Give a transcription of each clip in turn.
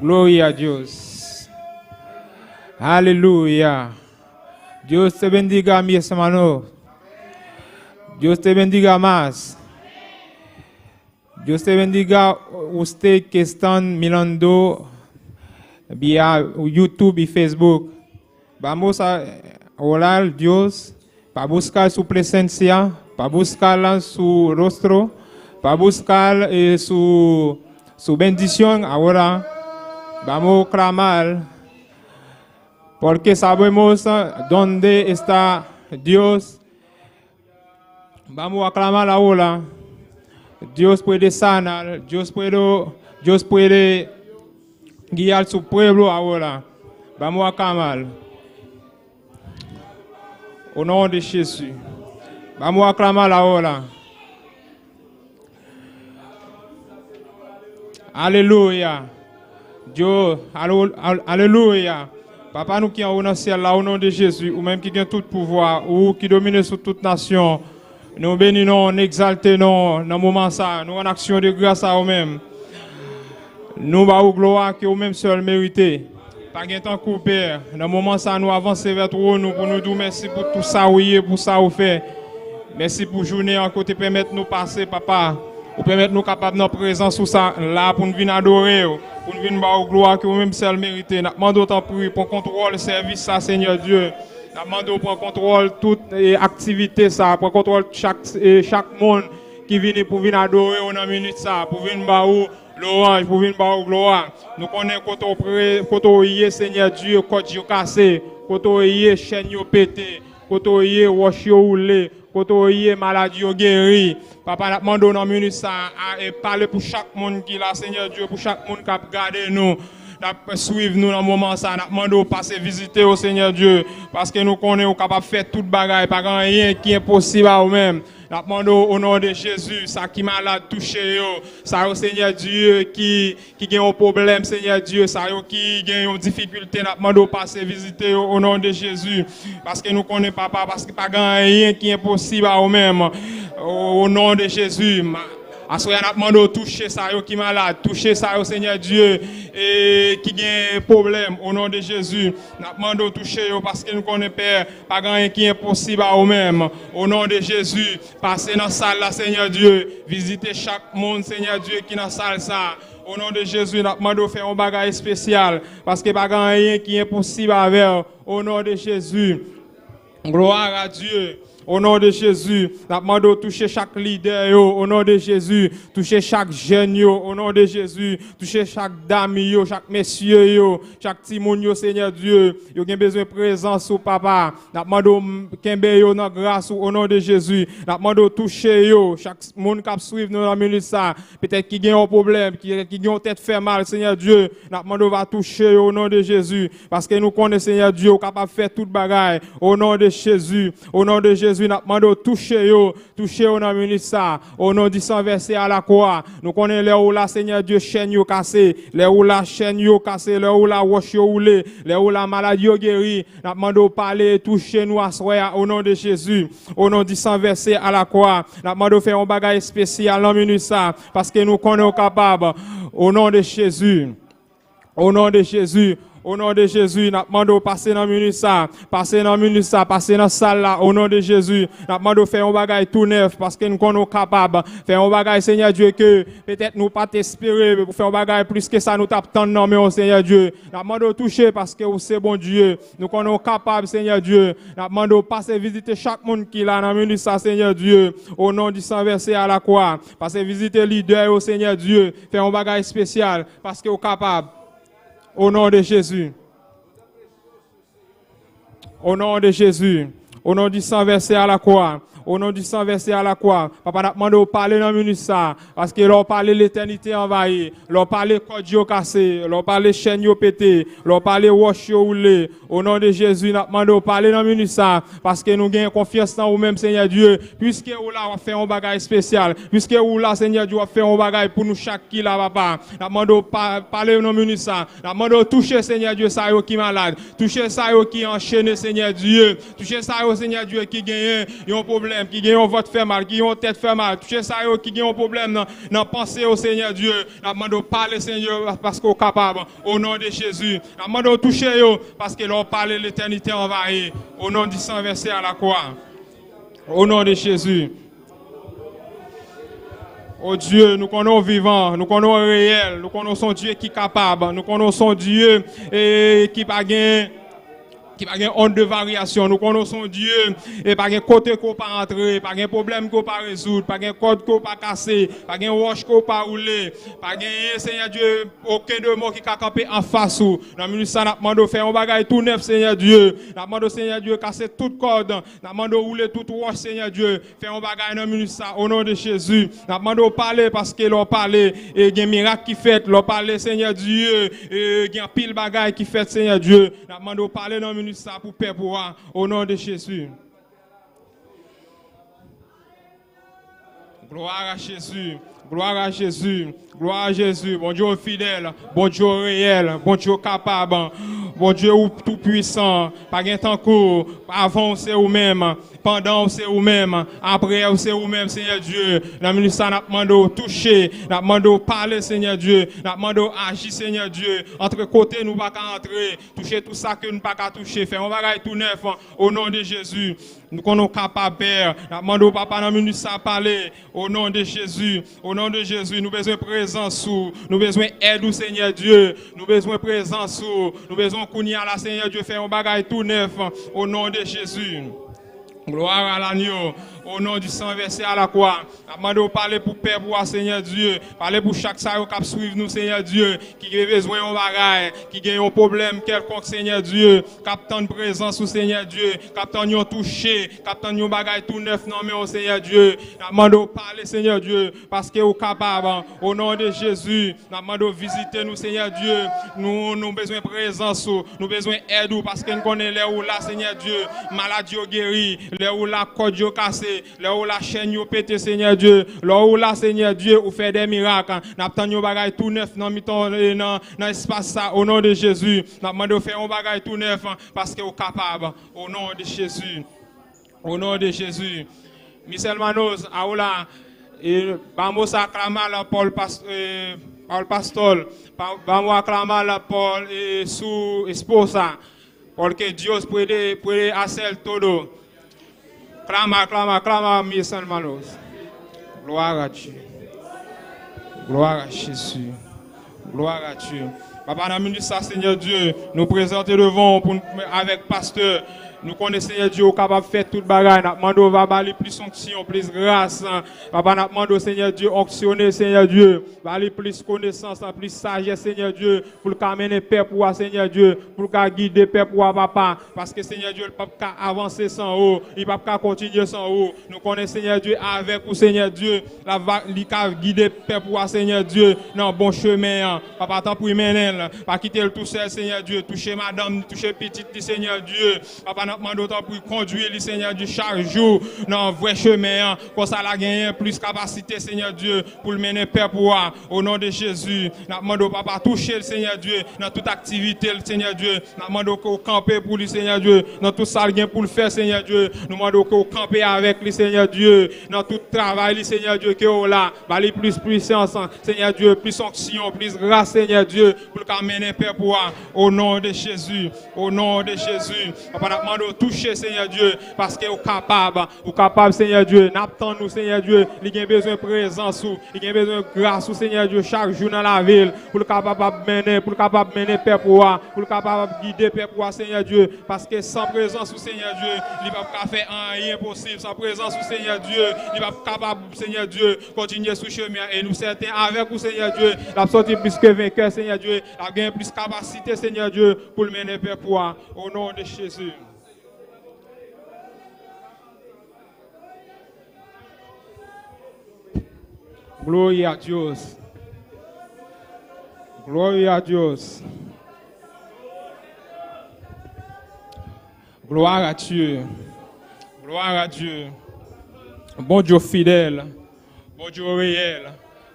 Gloria a Dios. Aleluya. Dios te bendiga, mi hermano. Dios te bendiga más. Dios te bendiga usted que están mirando vía YouTube y Facebook. Vamos a orar a Dios para buscar su presencia, para buscar su rostro, para buscar su bendición ahora. Vamos a clamar porque sabemos dónde está Dios. Vamos a clamar ahora. Dios puede sanar, Dios puede guiar su pueblo ahora. Vamos a clamar. Au nom de Jésus. Vamos a clamar ahora. Alléluia. Dieu, alléluia. Papa, nous qui sommes dans le ciel, là, au nom de Jésus, ou même qui a tout pouvoir, ou qui domine sur toute nation, nous bénissons, nous exaltons dans le moment ça, nous en action de grâce à nous-mêmes. Nous avons gloire que nous-mêmes seuls méritez. Pas de temps coupé. Dans le moment ça, nous avançons vers toi, nous pour nous dire merci pour tout ça, oui, pour ça, vous fait. Merci pour journée en côté, permettre nous passer, papa. Pour permettre nous capables de notre présence sous ça, là, pour nous venir adorer, pour nous venir voir gloire que nous-mêmes seuls méritez. Nous demandons tant pour contrôle le service, ça, Seigneur Dieu. Nous demandons pour contrôle toute activité, ça, pour contrôle chaque monde qui vient pour venir adorer au nom minute ça, pour venir voir l'orange, pour venir voir gloire. Nous connaissons quand on y est, Seigneur Dieu, quand on cassé, quand on y est, chaîne pété, quand on y est, roche roulé, quand on y est, maladie guéri. Papa, nous demandons dans minute ça, et parler pour chaque monde qui est là, Seigneur Dieu, pour chaque monde qui a regardé nous. Suivre nous dans le moment ça, nous demandons de passer visiter au Seigneur Dieu, parce que nous connaissons capable de faire toute bagaille, pas rien qui est possible à nous-mêmes. Nous demandons au nom de Jésus, ça qui malade touché, ça au Seigneur Dieu qui a un problème, Seigneur Dieu, ça qui a une difficulté, nous demandons de passer visiter au nom de Jésus, parce que nous connaissons papa, parce que pas rien qui est possible à nous-mêmes. Au nom de Jésus. Assoya n'a demandé de toucher ça qui est malade, toucher ça au Seigneur Dieu et qui a un problème au nom de Jésus. N'a demandé de toucher parce que nous connaissons Père, pas rien qui est impossible à nous-mêmes. Au nom de Jésus, passez dans la salle là Seigneur Dieu, visitez chaque monde Seigneur Dieu qui est dans la salle ça. Au nom de Jésus, nous demandons de faire un bagage spécial parce que pas rien qui est impossible à faire. Au nom de Jésus. Gloire à Dieu. Au nom de Jésus, nous demandons de toucher chaque leader, au nom de Jésus, toucher chaque jeune, au nom de Jésus, toucher chaque dame, chaque monsieur, chaque petit monde, Seigneur Dieu, vous avez besoin de présence au papa. Nous demandons de dans grâce au nom de Jésus. Nous demandons de toucher chaque monde qui suit nous dans minute ça, peut-être qui a un problème, qui a tête fait mal, Seigneur Dieu. Nous demandons de toucher au nom de Jésus, parce que nous connaissons Seigneur Dieu, capable de faire toute bagaille. Au nom de Jésus, au nom de Jésus, nous demandons de toucher au nom de ça, au nom du sang versé à la croix. Nous connaissons les où la Seigneur Dieu chaîne cassé, les où la chaîne cassé, les où la roche roulé, les où la maladie guéri. Nous demandons de parler, toucher nous à soi au nom de Jésus, au nom du sang versé à la croix. Nous demandons de faire un bagage spécial en minute ça, parce que nous connaissons capables. Au nom de Jésus, au nom de Jésus. Au nom de Jésus, nous demandons de passer dans minute ça, passer dans la salle là, au nom de Jésus. Nous demandons de faire un bagage tout neuf parce que nous sommes capables de faire un bagage, Seigneur Dieu, que peut-être nous pas t'espérer pour faire un bagage plus que ça, nous t'attendons, non, mais Seigneur Dieu. Nous demandons de toucher parce que c'est bon Dieu. Nous sommes capables, Seigneur Dieu. Nous demandons de passer visiter chaque monde qui est là dans minute ça, Seigneur Dieu, au nom du sang versé à la croix. Passer visiter leader, au Seigneur Dieu, faire un bagage spécial parce que nous sommes capables. Au nom de Jésus. Au nom de Jésus. Au nom du sang versé à la croix. Au nom du sang versé à la croix. Papa n'a demandé de parler dans minute ça. Parce que leur parler l'éternité envahie. Leur parler cordio cassé. Leur parler chaîne pété. Leur parler roche roulé. Au nom de Jésus, n'a demandé de parler dans minute ça. Parce que nous gagnons confiance en vous-même, Seigneur Dieu. Puisque vous là, on fait un bagage spécial. Puisque vous là, Seigneur Dieu, on fait un bagage pour nous chaque qui là, papa. N'a demandé de parler dans minute ça. N'a demandé de toucher, Seigneur Dieu, ça qui est malade. Toucher ça qui est enchaîné, Seigneur Dieu. Toucher ça, Seigneur Dieu, qui gagne un problème. problème, qui gagne votre fait mal, qui ont tête fait mal, touchez ça, qui gagne un problème dans pensée au Seigneur Dieu. Nous demandons parler Seigneur parce qu'on est capable. Au nom de Jésus. Nous demandons toucher parce que l'on parle l'éternité envahie. Au nom du sang versé à la croix. Au nom de Jésus. Oh Dieu, nous connaissons vivant, nous connaissons réel, nous connaissons Dieu qui est capable, nous connaissons Dieu qui pas gain pas honte de variation. Nous connaissons Dieu et pas de côté qu'on pas entrer, pas de problème qu'on pas résoudre, pas de code qu'on pas casser, pas de roche qu'on pas rouler, pas de Seigneur Dieu aucun de mots qui a campé en face ou. Dans minute ça n'a demandé faire un bagage tout neuf Seigneur Dieu. N'a demandé Seigneur Dieu casser toute corde, n'a demandé rouler toute roche Seigneur Dieu. Faire un bagage dans minute ça au nom de Jésus. N'a demandé parler parce que l'on parler et il y a un miracle qui fait, l'on parler Seigneur Dieu, il y a pile bagage qui fait Seigneur Dieu. N'a demandé parler dans minute ça pour paix pour au nom de Jésus. Gloire à Jésus. Gloire à Jésus, gloire à Jésus, bon Dieu fidèle, bon Dieu réel, bon Dieu capable, bon Dieu tout puissant, pas gain temps court, avant c'est vous-même, pendant c'est vous-même, après c'est vous-même Seigneur Dieu. Dans minute ça n'a demandé toucher, n'a demandé parler Seigneur Dieu, n'a demandé agir Seigneur Dieu. Entre côtés nous pas qu'à entrer, toucher tout ça que nous pas qu'à toucher, faire un bagage tout neuf au nom de Jésus. Nous sommes capables Père, n'a demandé au papa dans minute ça parler au nom de Jésus. Au nom de Jésus, nous besoin de présence sous, nous besoin d'aide au Seigneur Dieu, nous besoin de présence sous, nous besoin qu'on y a la Seigneur Dieu faire un bagage tout neuf au nom de Jésus. Gloire à l'agneau, au nom du sang versé à la croix. Nous parler pour Père, pour Seigneur Dieu. Parler pour chaque saillot qui suivre nous, Seigneur Dieu. Qui a besoin de bagaille, qui a un problème quelconque, Seigneur Dieu. Captant de présence au Seigneur Dieu. Captant de toucher, captant de bagaille tout neuf, non mais au Seigneur Dieu. Nous parler, Seigneur Dieu, parce que vous capable. Au nom de Jésus, nous visiter nous, Seigneur Dieu. Nous besoin de présence, nous besoin d'aide, parce que nous connaissons là où là, Seigneur Dieu. Maladie guérie. Là où la corde est cassée, là où la chaîne est pétée, Seigneur Dieu, là où la Seigneur Dieu, vous fait des miracles. Nous avons un bagage tout neuf dans l'espace ça, au nom de Jésus. Nous avons fait un bagage tout neuf parce que vous êtes capable, au nom de Jésus. Au nom de Jésus. Michel Manos, Aoula, et vamos a clamar Paul Pastor, vamos a clamar Paul y su esposa, porque Dios puede hacer todo. Clama, mes hermanos. Gloire à Dieu. Gloire à Jésus. Gloire à Dieu. Papa, dans la minute ça, Seigneur Dieu, nous présenter devant avec pasteur. Nous connaissons, Seigneur Dieu, capable de faire toute bagaille. Nous demandons, va aller plus onction, plus grâce. Papa, nous demandons, Seigneur Dieu, onctionner, Seigneur Dieu. Va aller plus connaissance, plus sagesse, Seigneur Dieu, pour amener paix pour toi, Seigneur Dieu, pour guider paix pour toi, Papa. Parce que, Seigneur Dieu, il ne peut pas avancer sans eau, il ne peut pas continuer sans eau. Nous connaissons, Seigneur Dieu, avec vous, Seigneur Dieu, il peut guider paix pour toi, Seigneur Dieu, dans le bon chemin. Papa, tant pour mener, pas quitter le tout seul, Seigneur Dieu, toucher madame, toucher petite, Seigneur Dieu. Papa, demande pour conduire le Seigneur Dieu chaque jour dans le vrai chemin, pour ça la gagner plus capacité Seigneur Dieu pour le mener Père pour moi. Au nom de Jésus, nous demandons papa toucher le Seigneur Dieu dans toute activité le Seigneur Dieu. Nous demandons qu'on campe pour le Seigneur Dieu dans tout ça gain pour le faire Seigneur Dieu. Nous demandons qu'on campe avec le Seigneur Dieu dans tout travail le Seigneur Dieu qui est là, aller plus puissance Seigneur Dieu, plus onction, plus grâce Seigneur Dieu pour le mener Père pour moi. Au nom de Jésus, au nom de Jésus. Papa nous demandons toucher, Seigneur Dieu, parce que vous êtes capable, Seigneur Dieu. N'attendons nous, Seigneur Dieu. Il y a besoin de présence, il y a besoin de grâce, Seigneur Dieu, chaque jour dans la ville, pour le capable de mener Père pour vous, pour le capable de guider Père pour vous, Seigneur Dieu. Parce que sans présence, Seigneur Dieu, il ne va pas faire rien possible. Sans présence, Seigneur Dieu, il ne va pas capable, Seigneur Dieu, continuer sur le chemin. Et nous, certains, avec vous, Seigneur Dieu, la sortie plus que vainqueur, Seigneur Dieu, la gain plus capacité, Seigneur Dieu, pour le mener Père pour vous. Au nom de Jésus. Gloria a Dios. Gloria a Dios. Gloire à Dieu. Gloire à Dieu. Bon Dieu fidèle. Bon Dieu réel.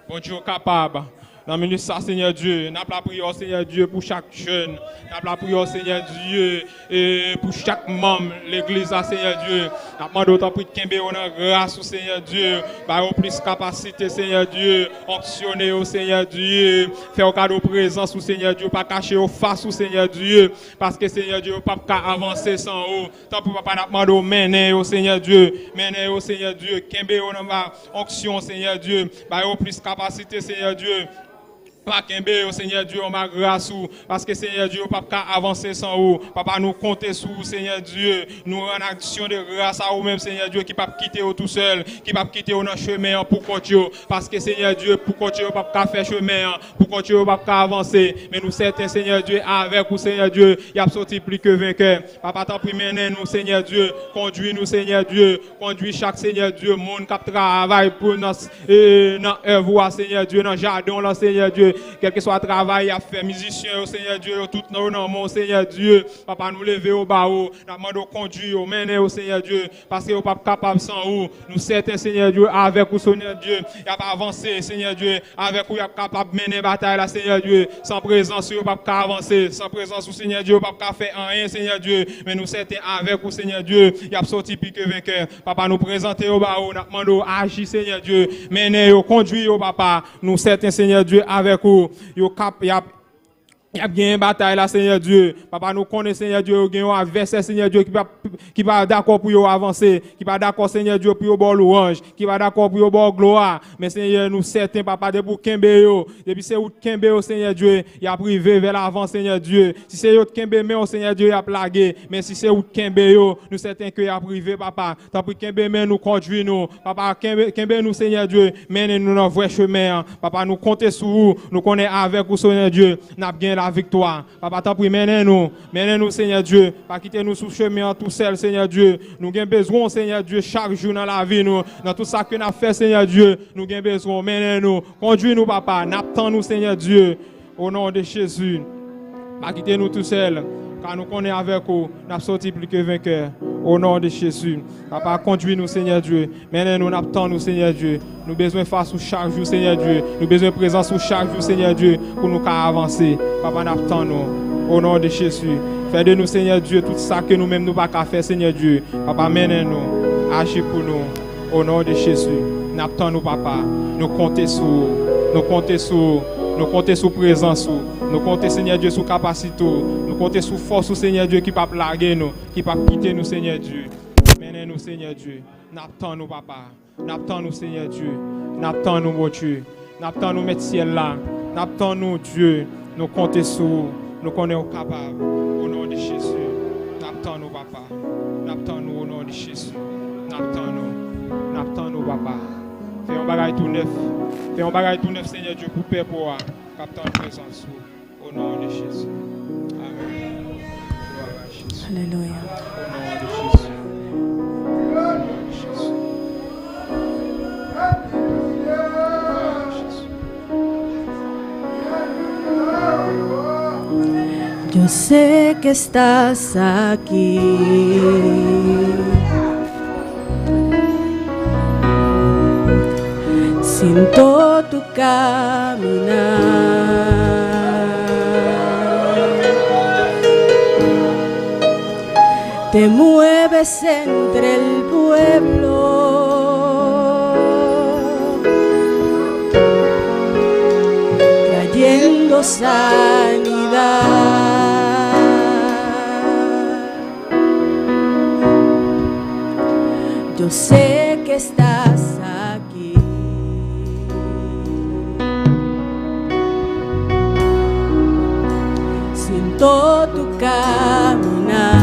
Bon Dieu capable. Dans le minute ça, Seigneur Dieu, nous avons la prière, Seigneur Dieu, pour chaque jeune. Nous avons la prière, Seigneur Dieu, et pour chaque membre de l'église, Seigneur Dieu. Nous avons demandé autant pour qu'il y ait grâce, Seigneur Dieu. Par plus capacité, Seigneur Dieu. Onctionner au Seigneur Dieu. Faire au cadeau présence, Seigneur Dieu. Pas cacher au face, Seigneur Dieu. Parce que, Seigneur Dieu, pas avancer sans eux. Tant pour pas demander au mener, au Seigneur Dieu. Mener au Seigneur Dieu. Kembe au onction, Seigneur Dieu. Par plus capacité, Seigneur Dieu. Pas qu'embé au Seigneur Dieu, on m'a grâce parce que Seigneur Dieu, papa qu'à avancer sans vous. Papa nous compter sur vous, Seigneur Dieu. Nous en action de grâce à vous-même, Seigneur Dieu, qui pas quitter vous tout seul, qui pas quitter vous dans le chemin pour continuer. Parce que Seigneur Dieu, pour continuer, pas qu'à faire chemin, pour continuer, pas qu'à avancer. Mais nous certains, Seigneur Dieu, avec vous, Seigneur Dieu, il y a sorti plus que vainqueur. Papa, t'en prie, nous, Seigneur Dieu, conduis-nous, Seigneur Dieu, conduis chaque Seigneur Dieu, monde qui travaille pour nous, dans œuvre, Seigneur Dieu, dans le jardin, là, Seigneur Dieu. Quel que soit le travail à faire, musiciens, Seigneur Dieu, tout nos noms, Seigneur Dieu, papa nous lever au bas, nous demandons conduire, mener au Seigneur Dieu, parce que nous ne sommes pas capables sans vous. Nous certains, Seigneur Dieu, avec vous, Seigneur Dieu, il n'y a pas avancé, Seigneur Dieu, avec vous, il n'y a pas capable de mener bataille, là, Seigneur Dieu, sans présence, il n'y a pas avancer, sans présence, Seigneur Dieu, il n'y a pas faire rien, Seigneur Dieu, mais nous certains, avec vous, Seigneur Dieu, il y a sorti plus que vainqueur. Papa, nous présenter au bas, nous demandons agir, Seigneur Dieu, mener, conduire, papa, nous certains, Seigneur Dieu, avec vous. Il y a bien une bataille là, Seigneur Dieu. Papa, nous connaissons, Seigneur Dieu, il y a un adversaire, Seigneur Dieu, qui va d'accord pour avancer, qui va d'accord, Seigneur Dieu, pour bon louange, qui va d'accord pour bon gloire. Mais, Seigneur, nous certains, Papa, depuis Kembe, depuis c'est où Kembe, Seigneur Dieu, il a privé vers l'avant, Seigneur Dieu. Si c'est où Kembe, mais, Seigneur Dieu, il a plagué. Mais si c'est où Kembe, nous certains qu'il a privé, Papa. Tant pis Kembe, mais nous conduit nous. Papa, Kembe, nous, Seigneur Dieu, menez-nous dans le vrai chemin. Papa, nous comptons sur vous, nous connaissons avec vous, Seigneur Dieu. Nous avons la victoire. Papa, t'en prie, menez-nous, Seigneur Dieu. Pas quitter nous sous chemin tout seul, Seigneur Dieu. Nous avons besoin, Seigneur Dieu, chaque jour dans la vie, nous, dans tout ça que nous avons fait, Seigneur Dieu. Nous avons besoin, menez-nous, conduis-nous, Papa. N'attends-nous, Seigneur Dieu, au nom de Jésus. Pas quitter nous tout seul, car nous connaissons avec vous, nous avons sorti plus que vainqueurs. Au nom de Jésus. Papa, conduis-nous, Seigneur Dieu. Menez-nous, n'attends-nous, Seigneur Dieu. Nous avons besoin de face chaque jour, Seigneur Dieu. Nous avons besoin de présence chaque jour, Seigneur Dieu, pour nous avancer. Papa, n'attends-nous. Au nom de Jésus. Fais de nous, Seigneur Dieu, tout ça que nous-mêmes nous pas qu'à faire, Seigneur Dieu. Papa, menez-nous. Agis pour nous. Au nom de Jésus. N'attends-nous, Papa. Nous comptons sur vous. Nous comptons sur vous. Nous comptons sur présence, nous comptons, Seigneur Dieu, sur capacité, nous comptons sur force, Seigneur Dieu, qui ne peut pas plaguer nous, qui ne peut pas quitter nous, Seigneur Dieu. Menez-nous, Seigneur Dieu. N'attends-nous, Papa. N'attends-nous, Seigneur Dieu. N'attends-nous, mon Dieu. N'attends-nous, mettre ciel là. N'attends-nous, Dieu. Nous comptons sur vous. Nous connaissons capables. Au nom de Jésus. N'attends-nous, Papa. N'attends-nous, au nom de Jésus. N'attends-nous. N'attends-nous, Papa. Fais un bagage tout neuf. Fais un bagage tout neuf, Seigneur Dieu, pour paix pour moi. Captant de présence. Au nom de Jésus. Amen. Gloire à Jésus. Alléluia. Au nom de Jésus. Au nom de Jésus. Yo sé que estás aquí. Siento tu caminar, te mueves entre el pueblo, trayendo sanidad. Yo sé que estás aquí. Siento tu caminar,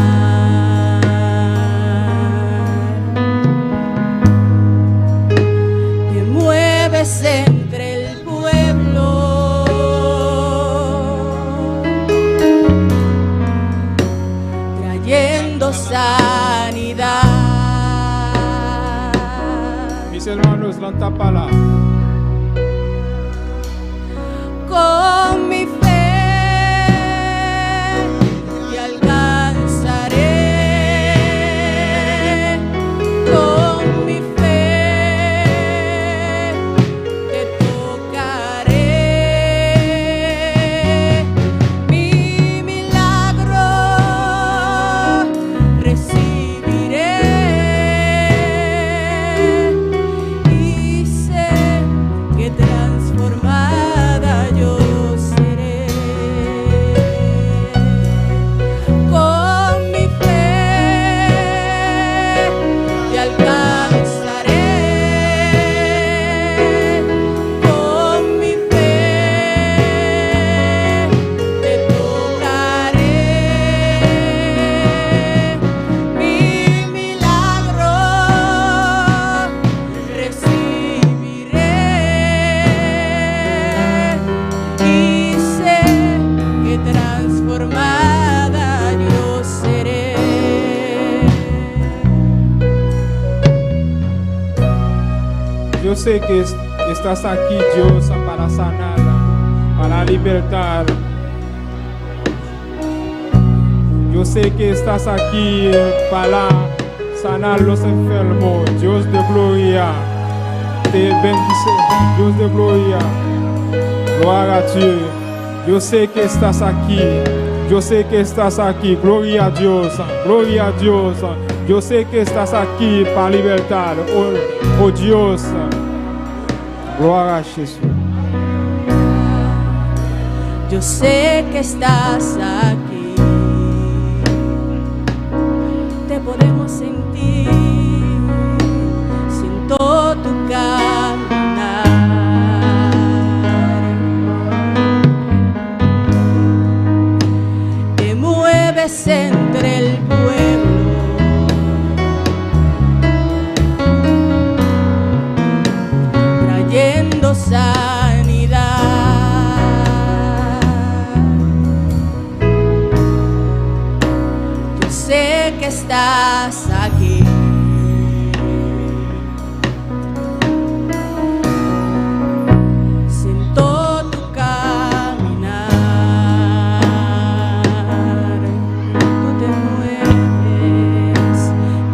te mueves entre el pueblo, trayendo sanidad. Mis hermanos, lanta palabra. Con mi fe te alcanzaré, con mi fe. Con mi fe sé que estás aquí, Dios, para sanar, para libertar. Yo sé que estás aquí para sanar los enfermos. Dios de gloria, te bendice. Dios de gloria, gloria a Dios. Yo sé que estás aquí. Yo sé que estás aquí. Gloria a Dios. Gloria a Dios. Yo sé que estás aquí para libertar. Oh Dios. Gloria a Jesús. Yo sé que estás aquí, te podemos sentir, siento tu caminar. Te mueves entre el pueblo, trayendo sanidad. Yo sé que estás aquí. Siento tu caminar. Tú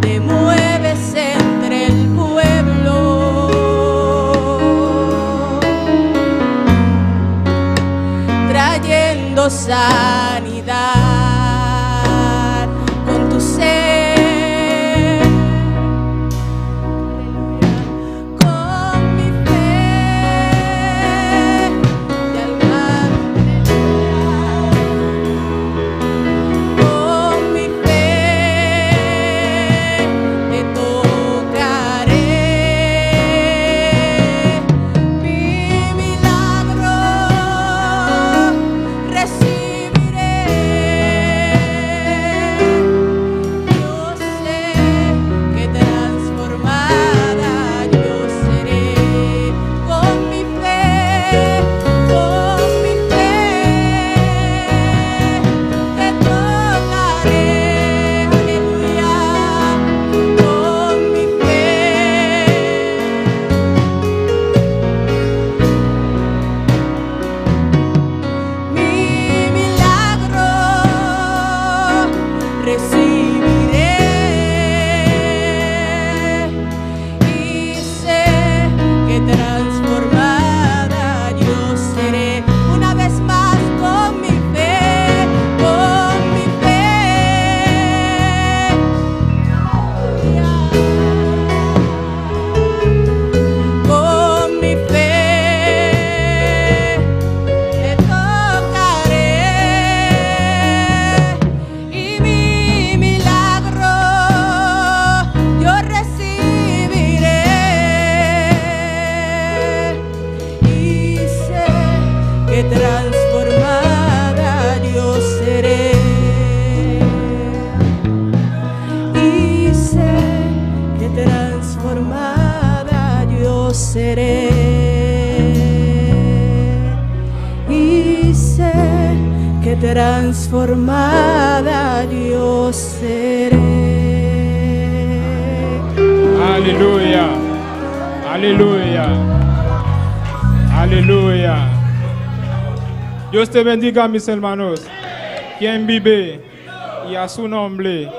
te mueves entre el pueblo, trayendo sanidad con tu ser. Con mi fe te alcanzaré. Con mi fe te tocaré. Mi milagro recibiré. Yo sé que transformada yo seré. Con mi fe te tocaré. Aleluya. Con mi fe. Mi milagro recibiré y sé que transformada yo seré. Una vez más con mi fe, con mi fe. Con mi fe te tocaré y mi milagro yo recibiré y sé que transformada yo seré y sé que transformada yo seré y sé que transformada yo seré. Aleluya. Aleluya. Aleluya. Dios te bendiga, mis hermanos. Quien vive y a su nombre.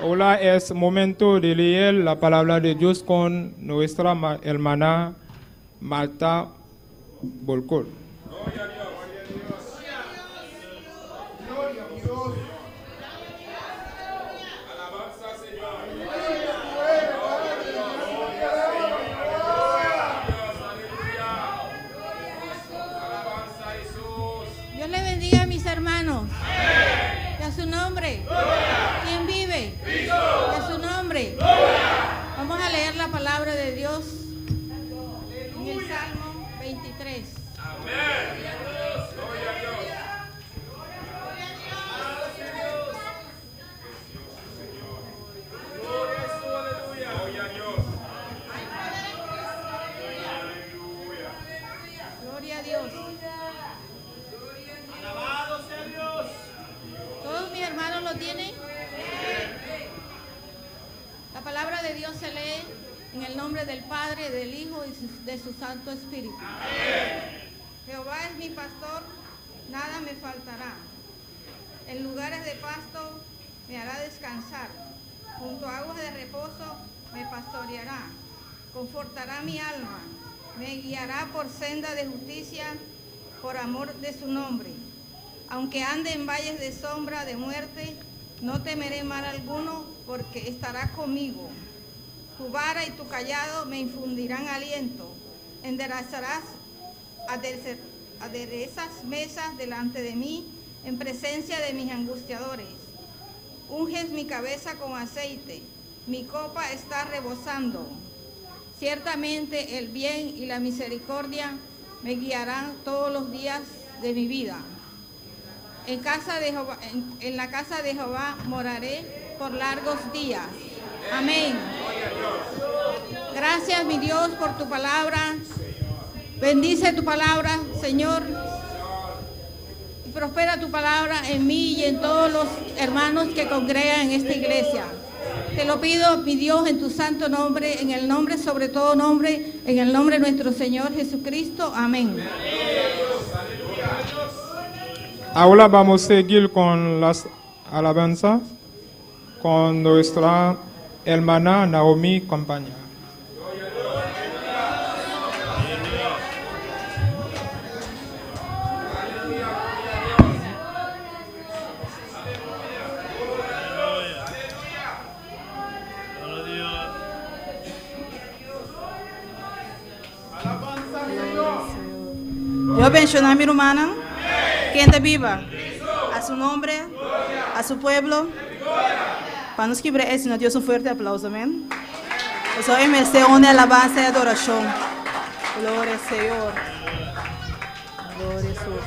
Ahora es momento de leer la palabra de Dios con nuestra hermana Marta Bolcol. Dios le bendiga a mis hermanos. Y a su nombre. ¿Quién vive? Y a su nombre. Vamos a leer la palabra de Dios en el Salmo 23. Gloria a Dios. ¿Todos mis hermanos lo tienen? La palabra de Dios se lee En el nombre del Padre, del Hijo y de su Santo Espíritu. Jehová es mi pastor, nada me faltará. En lugares de pasto me hará descansar. Junto a aguas de reposo me pastoreará. Confortará mi alma. Me guiará por senda de justicia, por amor de su nombre. Aunque ande en valles de sombra de muerte, no temeré mal alguno, porque estarás conmigo. Tu vara y tu callado me infundirán aliento. Enderezarás, aderezas mesas delante de mí, en presencia de mis angustiadores. Unges mi cabeza con aceite, mi copa está rebosando. Ciertamente el bien y la misericordia me guiarán todos los días de mi vida. En la casa de Jehová moraré por largos días. Amén. Gracias, mi Dios, por tu palabra. Bendice tu palabra, Señor. Y prospera tu palabra en mí y en todos los hermanos que congregan en esta iglesia. Te lo pido, mi Dios, en tu santo nombre, en el nombre sobre todo nombre, en el nombre de nuestro Señor Jesucristo. Amén. Ahora vamos a seguir con las alabanzas con nuestra hermana Naomi Compañía. Dios bendiga a mi hermana, que está viva, a su nombre, a su pueblo. Para nos que Señor Dios, un fuerte aplauso, amén. Pues hoy me sé una alabanza y adoración. Gloria al Señor. Gloria a Jesús.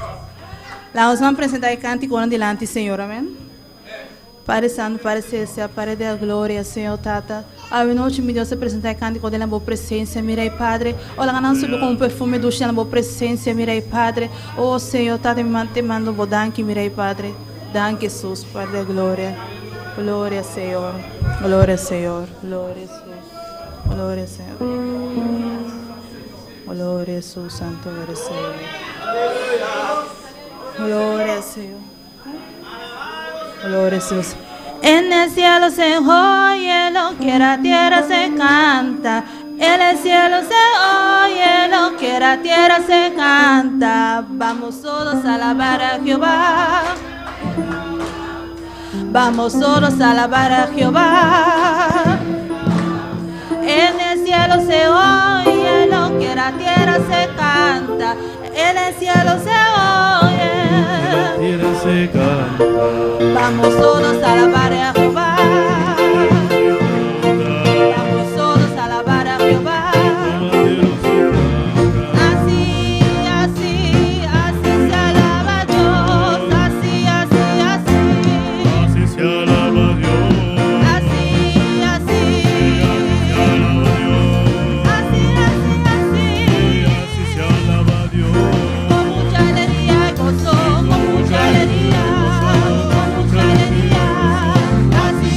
La vamos a presentar el cántico delante, Señor, amén. Padre Santo, Padre Celestial, Padre de la gloria, Senhor Tata. A noite, meu Deus, se apresentar e cante com a boa presença, mirei, Padre. Olha, ganhando subiu com um perfume do chão, boa presença, mirei, Padre. Oh, Senhor Tata, te mando o danque, mirei, Padre. Danke, Jesus, Padre da glória. Glória, Senhor. Glória, Senhor. Glória, Jesus. Glória, Senhor. Glória, Jesus, Santo, glória, Senhor. Glória, Senhor. Gloria a Jesús. En el cielo se oye lo que la tierra se canta. En el cielo se oye lo que la tierra se canta. Vamos todos a alabar a Jehová. Vamos todos a alabar a Jehová. En el cielo se oye lo que la tierra se canta. En el cielo se oye. La tierra se canta. Vamos todos a alabar a Jehová. Vamos todos a alabar a Jehová. Así, así, así se alaba a Dios. Así, así, así. Así se alaba Dios. Así, así. Se alaba Dios. Así, así, así. Así se alaba Dios. Con mucha alegría y gozo, con mucha alegría, con mucha alegría. Así,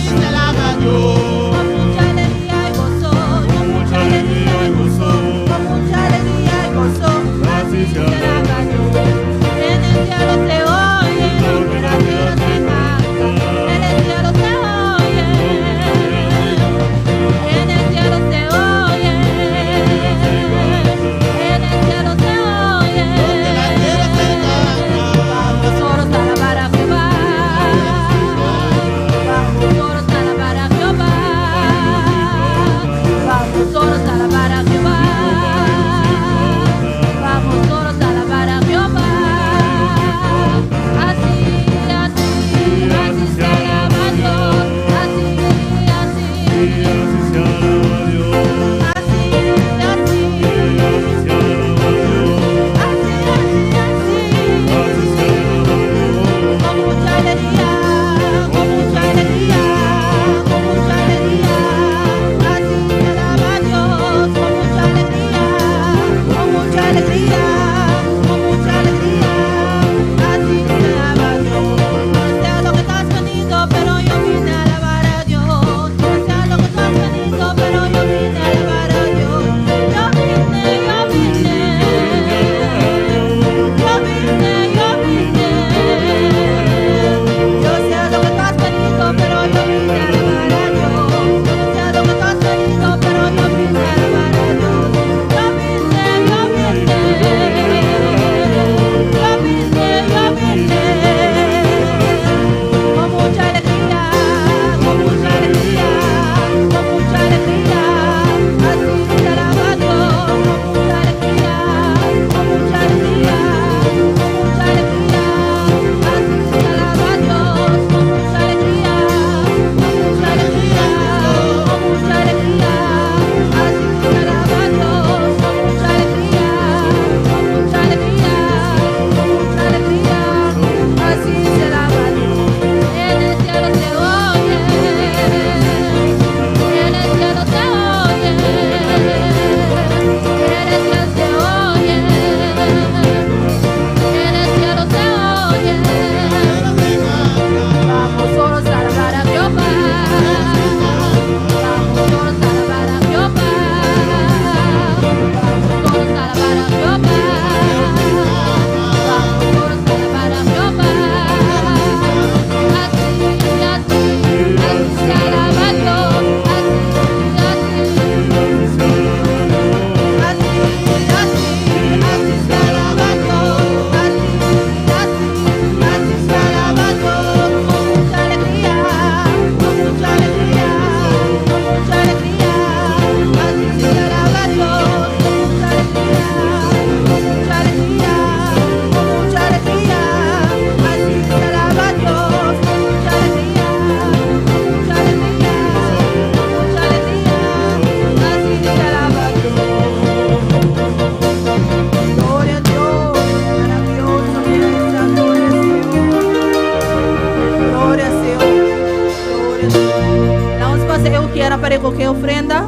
quiera para recoger ofrenda.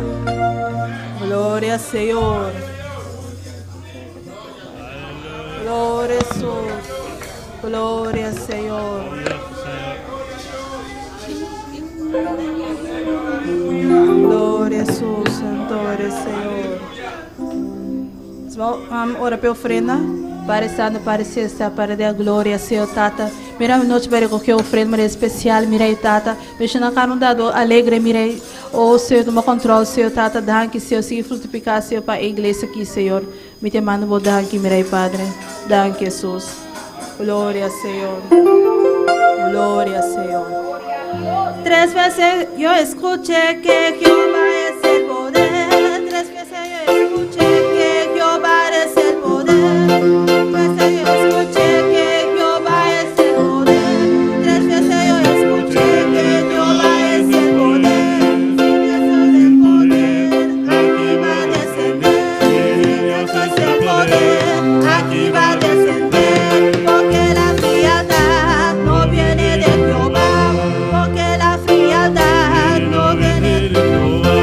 Gloria al Señor. Gloria a Jesús. Gloria al Señor. Glória a Jesus, santo eres Senhor. Vamos orar pela ofrenda. Para Santo, para Cesta, para dar glória a Senhor, Tata. Mira a noite para qualquer ofrenda, mira especial, mira aí, Tata. Mexe na cara um dado alegre, mira aí. Oh, Senhor, toma controle, Senhor, Tata. Dá que Senhor, se frutificar, Senhor, para a igreja aqui, Senhor. Me te mando, vou dar aqui, mira aí, Padre. Dá que Jesus. Glória a Senhor. Glória a Senhor. 3 veces yo escuché que Jehová es el poder. 3 veces yo escuché que Jehová es el poder. 3 veces yo escuché que Jehová es el poder. 3 veces yo escuché que Jehová es el poder. Dios es el poder, aquí va a descender. Dios es el poder, aquí va a descender. Porque la frialdad no viene de Jehová. Porque la frialdad no viene de Jehová.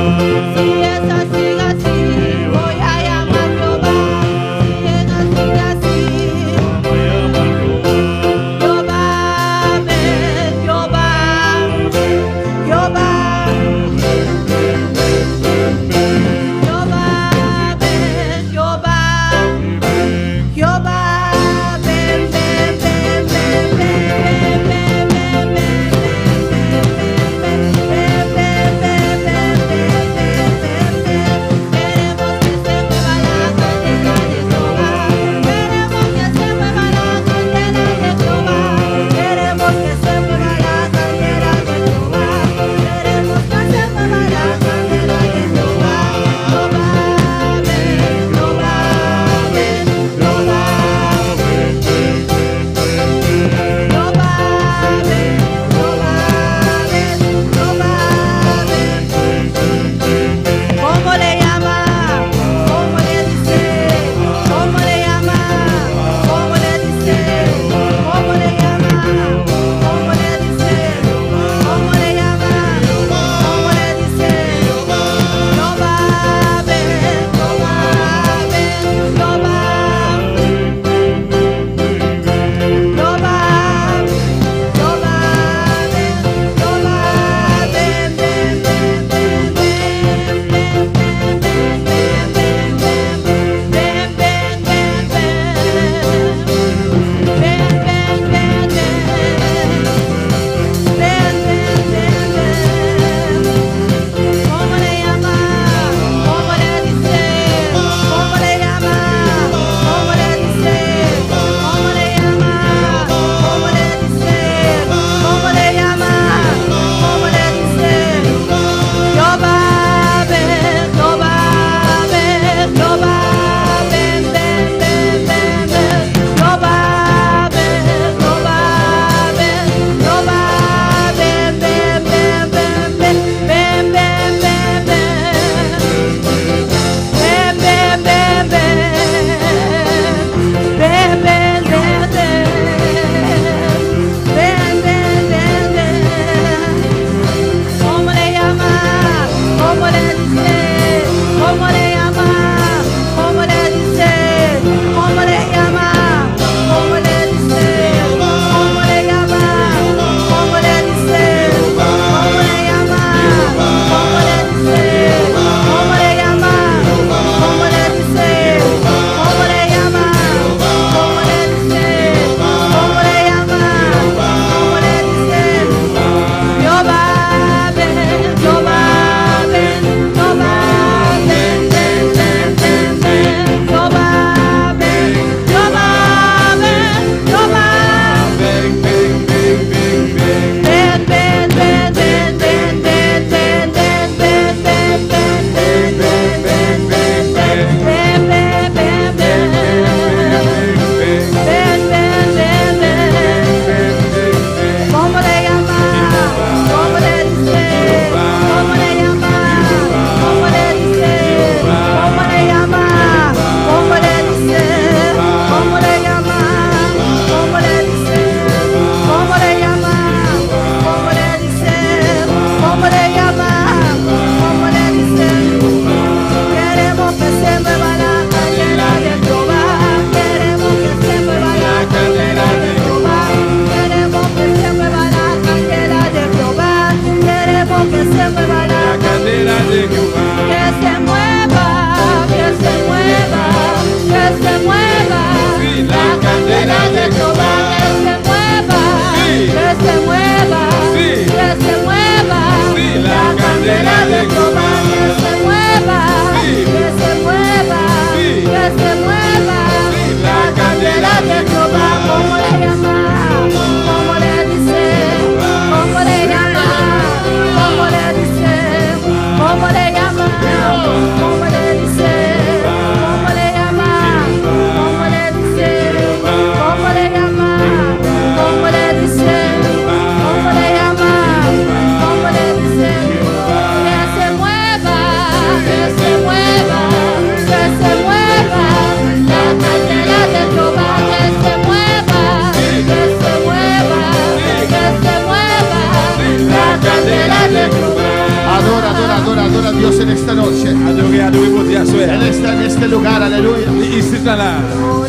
Dios en esta noche. Adorez bon Dieu à soir. Él está en este lugar, aleluya. Ici, là.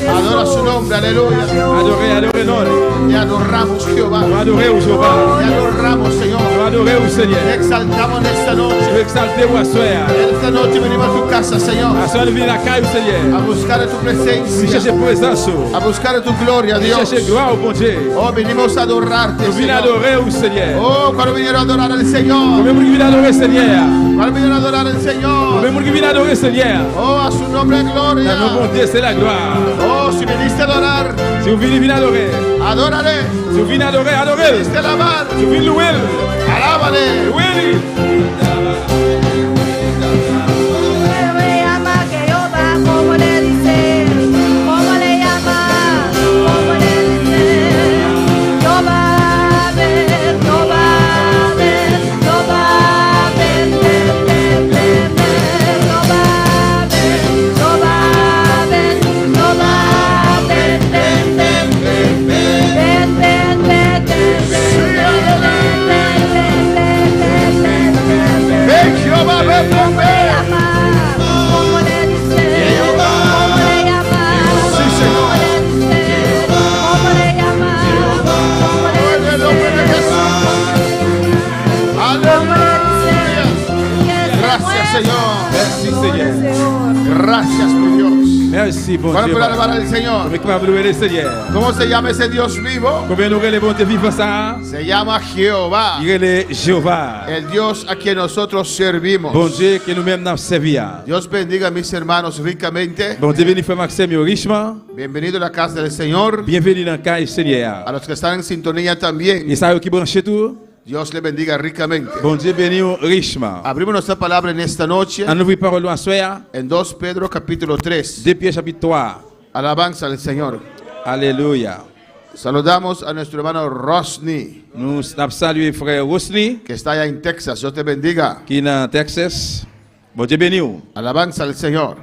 Adora su nombre, aleluya. Adorez non. Te adoramos, Jehová. Adorez au Jéhovah. Te adoramos, Señor. Adorez au Te Seigneur. exaltamos en esta Je noche. veux exalter ou à soir. Esta noche venimos a tu casa, Señor, À soir, nous venons à la caille au a Seigneur. buscar tu Nous presencia, cherchons présence. a buscar tu gloria, Nous Dios. cherchons gloire au bon Dieu. Oh, venimos a adorarte, Nous venons Señor. adorer au Seigneur. Oh, cuando vinieron a adorar al Señor, Combien de monde qui vient adorer le Seigneur? cuando vinieron a adorar al Combien de Señor. monde qui vient adorer le Seigneur? Oh, a su nombre Dans nos gloria. bon Dieu, c'est la gloire. Oh, si viniste a adorar, Si vous venez adorer. adórale. Si vous venez adorer, adorez. Viniste a alabar, Si vous venez louer, alábale. louez. Me llama que yo va, como le dice, como le llama, como le dice. Yo va a ver, yo va a ver, yo va a ver, yo va a ver, yo va a ver, yo va a ver, Ven, Jehová, ven, ven, ven. como le dice, como le llama, Sí, Señor. como le llama, como le En el nombre de Jesús. Aleluya. Gracias, Señor. Merci, Seigneur. Gracias, mi Dios. Merci, bon ¿Cuál Dieu. puede alabar al Señor? Combien qui va louer le Seigneur? ¿Cómo se llama ese Dios vivo? Combien nous les bons Dieu vivants ça? Se llama Jehová, Il est Jéhovah. el Dios a quien nosotros servimos. Bon Dieu que nous-mêmes nous servons. Dios bendiga a mis hermanos ricamente. Bon Dieu béni frère Maxime richement. Bienvenido a la casa del Señor. Bienvenue dans le cas du Seigneur. A los que están en sintonía también, Et ça qui branche tout. Dios le bendiga ricamente. Bon Dieu béni richement. Abrimos nuestra palabra en esta noche En ouvrir parole à soir. en 2 Pedro capítulo 3. 2 Pierre chapitre 3. Alabanza al Señor. Alléluia. Saludamos a nuestro hermano Rosny, Nous saluons frère Rosny que está allá en Texas. Dios te bendiga. qui est dans Texas. Bon Dieu béni. Alabanza al Señor.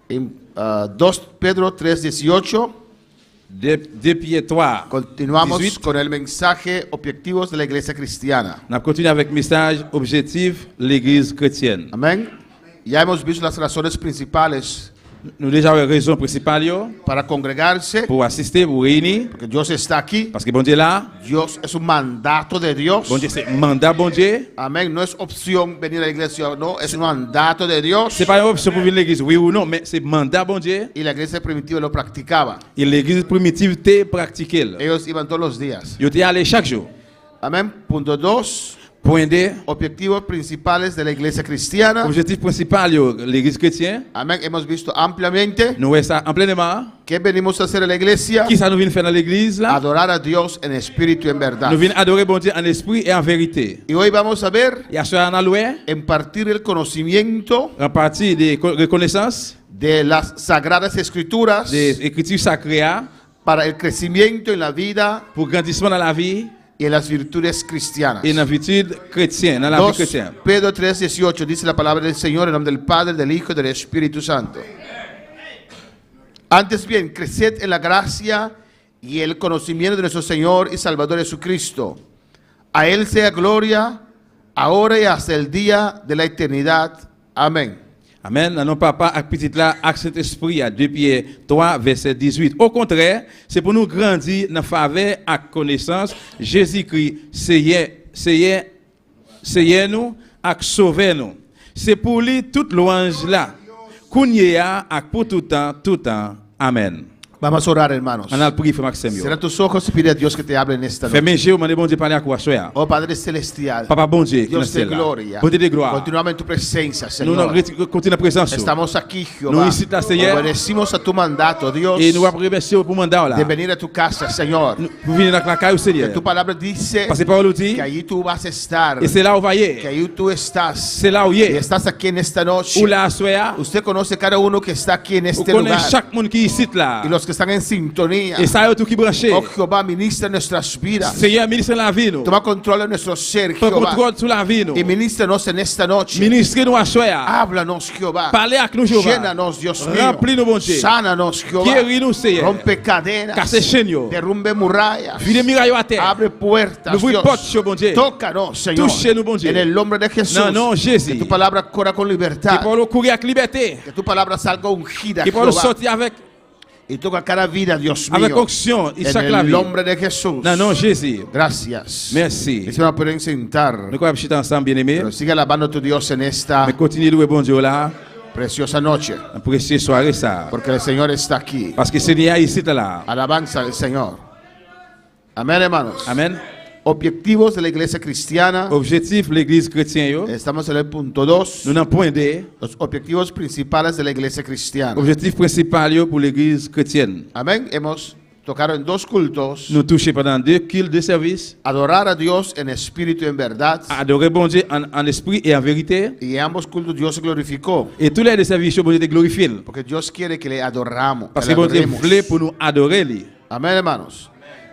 En 2 Pedro 3:18 2 Pierre 3. continuamos 18. con el mensaje objetivos de la iglesia cristiana. On continue avec le message objectif l'église chrétienne. Amén. Ya hemos visto las razones principales Nous déjà avons raison principale yo, para congregarse, pour assister, pour réunir. porque Dios está aquí. Parce que bon Dieu là, Dios es un mandato de Dios. bon Dieu c'est mandat bon Dieu. Amén. No es opción venir a la iglesia, no, es un mandato de Dios. C'est pas une option pour venir à l'église, oui ou non, mais c'est mandat bon Dieu. Y la iglesia primitiva lo practicaba. Et l'église primitive t'est pratiquée. Ellos iban todos los días. Yo t'y allé chaque jour. Amén. Punto 2. Point 2. Objetivos principales de la iglesia cristiana. Objectif principal yo, l'église chrétienne. Amén. Hemos visto ampliamente Nous voyons ça en pleinement. qué venimos a hacer en la iglesia. Qui ça nous vient faire dans l'église là? Adorar a Dios en espíritu y en verdad. Nous venons adorer bon Dieu en esprit et en vérité. Y hoy vamos a ver, Et à ce moment là, impartir el conocimiento en partie des reconnaissances, de las sagradas escrituras des écritures sacrées para el crecimiento en la vida pour grandissement dans la vie y en las virtudes cristianas. et dans la virtu chrétienne, dans la vie 2 chrétienne. Pedro 3:18 dice la palabra del Señor en nombre del Padre, del Hijo y del Espíritu Santo. Antes bien, creced en la gracia y el conocimiento de nuestro Señor y Salvador Jesucristo. A Él sea gloria, ahora y hasta el día de la eternidad. Amén. Amen. Dans nos papa avec petit là, avec Saint-Esprit à 2 Pierre 3 verset 18. Au contraire, c'est pour nous grandir dans faveur et connaissance Jésus-Christ, Seigneur nous et sauver nous. C'est pour lui toute louange là. Kounyea et pour tout temps. Amen. Vamos a orar, hermanos. On a le prix, frère Maxime. Cierra tus ojos y pide a Dios que te hable en esta Fais noche. mes yeux, demandez bon Dieu parler à quoi soir. Oh Padre Celestial, Papa bon Dieu, qui Dios est de là. gloria, Bon Dieu de gloire. continuamos en tu presencia, Nous Señor. continuons la présence. Estamos aquí, Nous Jehová. ici, là, Seigneur. Obedecimos a tu mandato, Dios, Et nous allons remercier pour le mandat là. de venir a tu casa, Señor. Pour venir dans la caille au Que Seigneur. tu palabra dice Parce que parole nous dit, que allí tú vas a estar, et c'est là où va y que allí tú estás, c'est là où y y est. estás aquí en esta noche. Où là soir, Usted conoce cada uno que está aquí en où este connaît lugar chaque monde qui est ici là. y los que que están en sintonía. Et ça, tout qui branché. Oh Jehová, ministra en nuestras vidas. Seigneur, ministre la vie, nous. Toma control de nuestro ser, Prends Jehová. contrôle sur la vie, nous. Y ministranos en esta noche. Ministre nous à soir. Háblanos, Jehová. Parlez avec nous, Jéhovah. Llénanos, Dios mío. Remplis-nous, bon Dieu. Sánanos, Jehová. Guéris-nous, Seigneur. Rompe cadenas. Casse chaînes, yo. Derrumbe murallas. Vide mirailles à terre. Abre puertas, Nous Dios. portes, bon Dieu. Tócanos, Señor. Touchez-nous, bon Dieu. En el nombre de Jesús. Non, non, Jésus. Que tu palabra corra con Qui libertad. parle courir avec liberté. Que tu palabra salga ungida, Qui parle Jehová. sortir avec Y toca cada vida, Dios avec mío. onction et En chaque la el vie. nombre de Jesús. Non, non, Jésus. Gracias. Merci. Y se me pueden sentar. Nous allons chuter ensemble, bien-aimés. Pero sigue alabando a tu Dios en esta Mais continuez de louer bon Dieu là. preciosa noche. En précieuse soirée ça. Porque el Señor está aquí. Parce que le Seigneur est ici là. Alabanza al Señor. Amén, hermanos. Amen. Objetivos de la iglesia cristiana. Objectif l'église chrétienne yo. Estamos en el punto 2. Nous dans point D. Los objetivos principales de la iglesia cristiana. Objectif principal yo pour l'église chrétienne. Amén. Hemos tocado en 2 cultos. Nous toucher pendant 2 cultes de service. Adorar a Dios en espíritu y en verdad. Adorer bon Dieu en esprit et en vérité. Y en ambos cultos Dios se glorificó. Et tous les services bon Dieu te glorifie. Porque Dios quiere que le adoramos. Parce Que que le bon Dieu adoremos. voulait pour nous adorer lui. Amén, hermanos.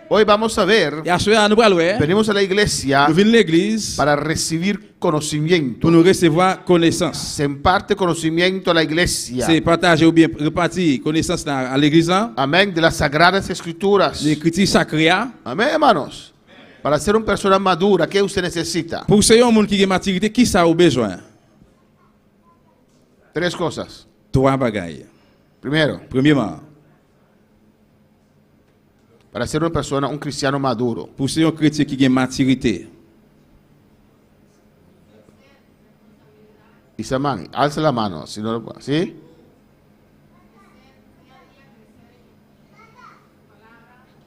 Hoy vamos a ver. Et à ce moment nous allons Venimos a la iglesia nous venons l'église para recibir conocimiento. pour nous recevoir connaissance. Se imparte conocimiento a la iglesia. C'est partager ou bien repartir connaissance à l'église là. Amén. De las sagradas escrituras. L'écriture sacrée. Amén, hermanos. Para ser una persona madura, ¿qué usted necesita? Pour ser un monde qui a maturité, qui ça a besoin? 3 cosas. 3 bagailles. Primero, Premièrement, para ser una persona, un cristiano maduro, pour ser un chrétien qui a maturité. Isamán, alza la mano, si no, ¿sí?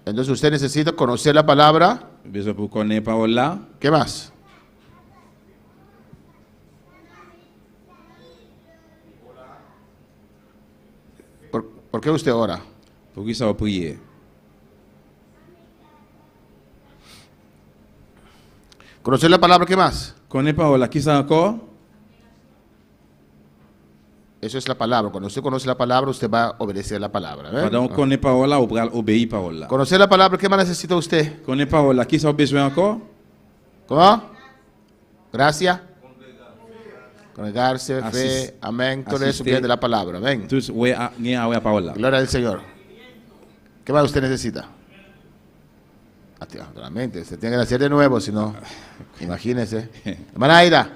Entonces usted necesita conocer la palabra. Besoin pour connaître la parole là. ¿Qué más? ¿Por qué usted ora? Pour qui ça va prier? Conocer la palabra, ¿qué más? Connaître la parole là, qui ça encore? Eso es la palabra. Cuando usted conoce la palabra, usted va a obedecer la palabra. ¿eh? Pendant qu'on connaît la parole là, on va obéir la parole là. Conocer la palabra, ¿qué más necesita usted? Connaître la parole là, qui ça a besoin encore? ¿Cómo? Gracia. Congregarse, Así fe, es. amén. Todo Así eso es. viene de la palabra. Amén. Tous ouais la parole là. Gloria al Señor. ¿Qué más usted necesita? Naturalmente, se tiene que nacer de nuevo, si no, imagínese. Hermana Aida,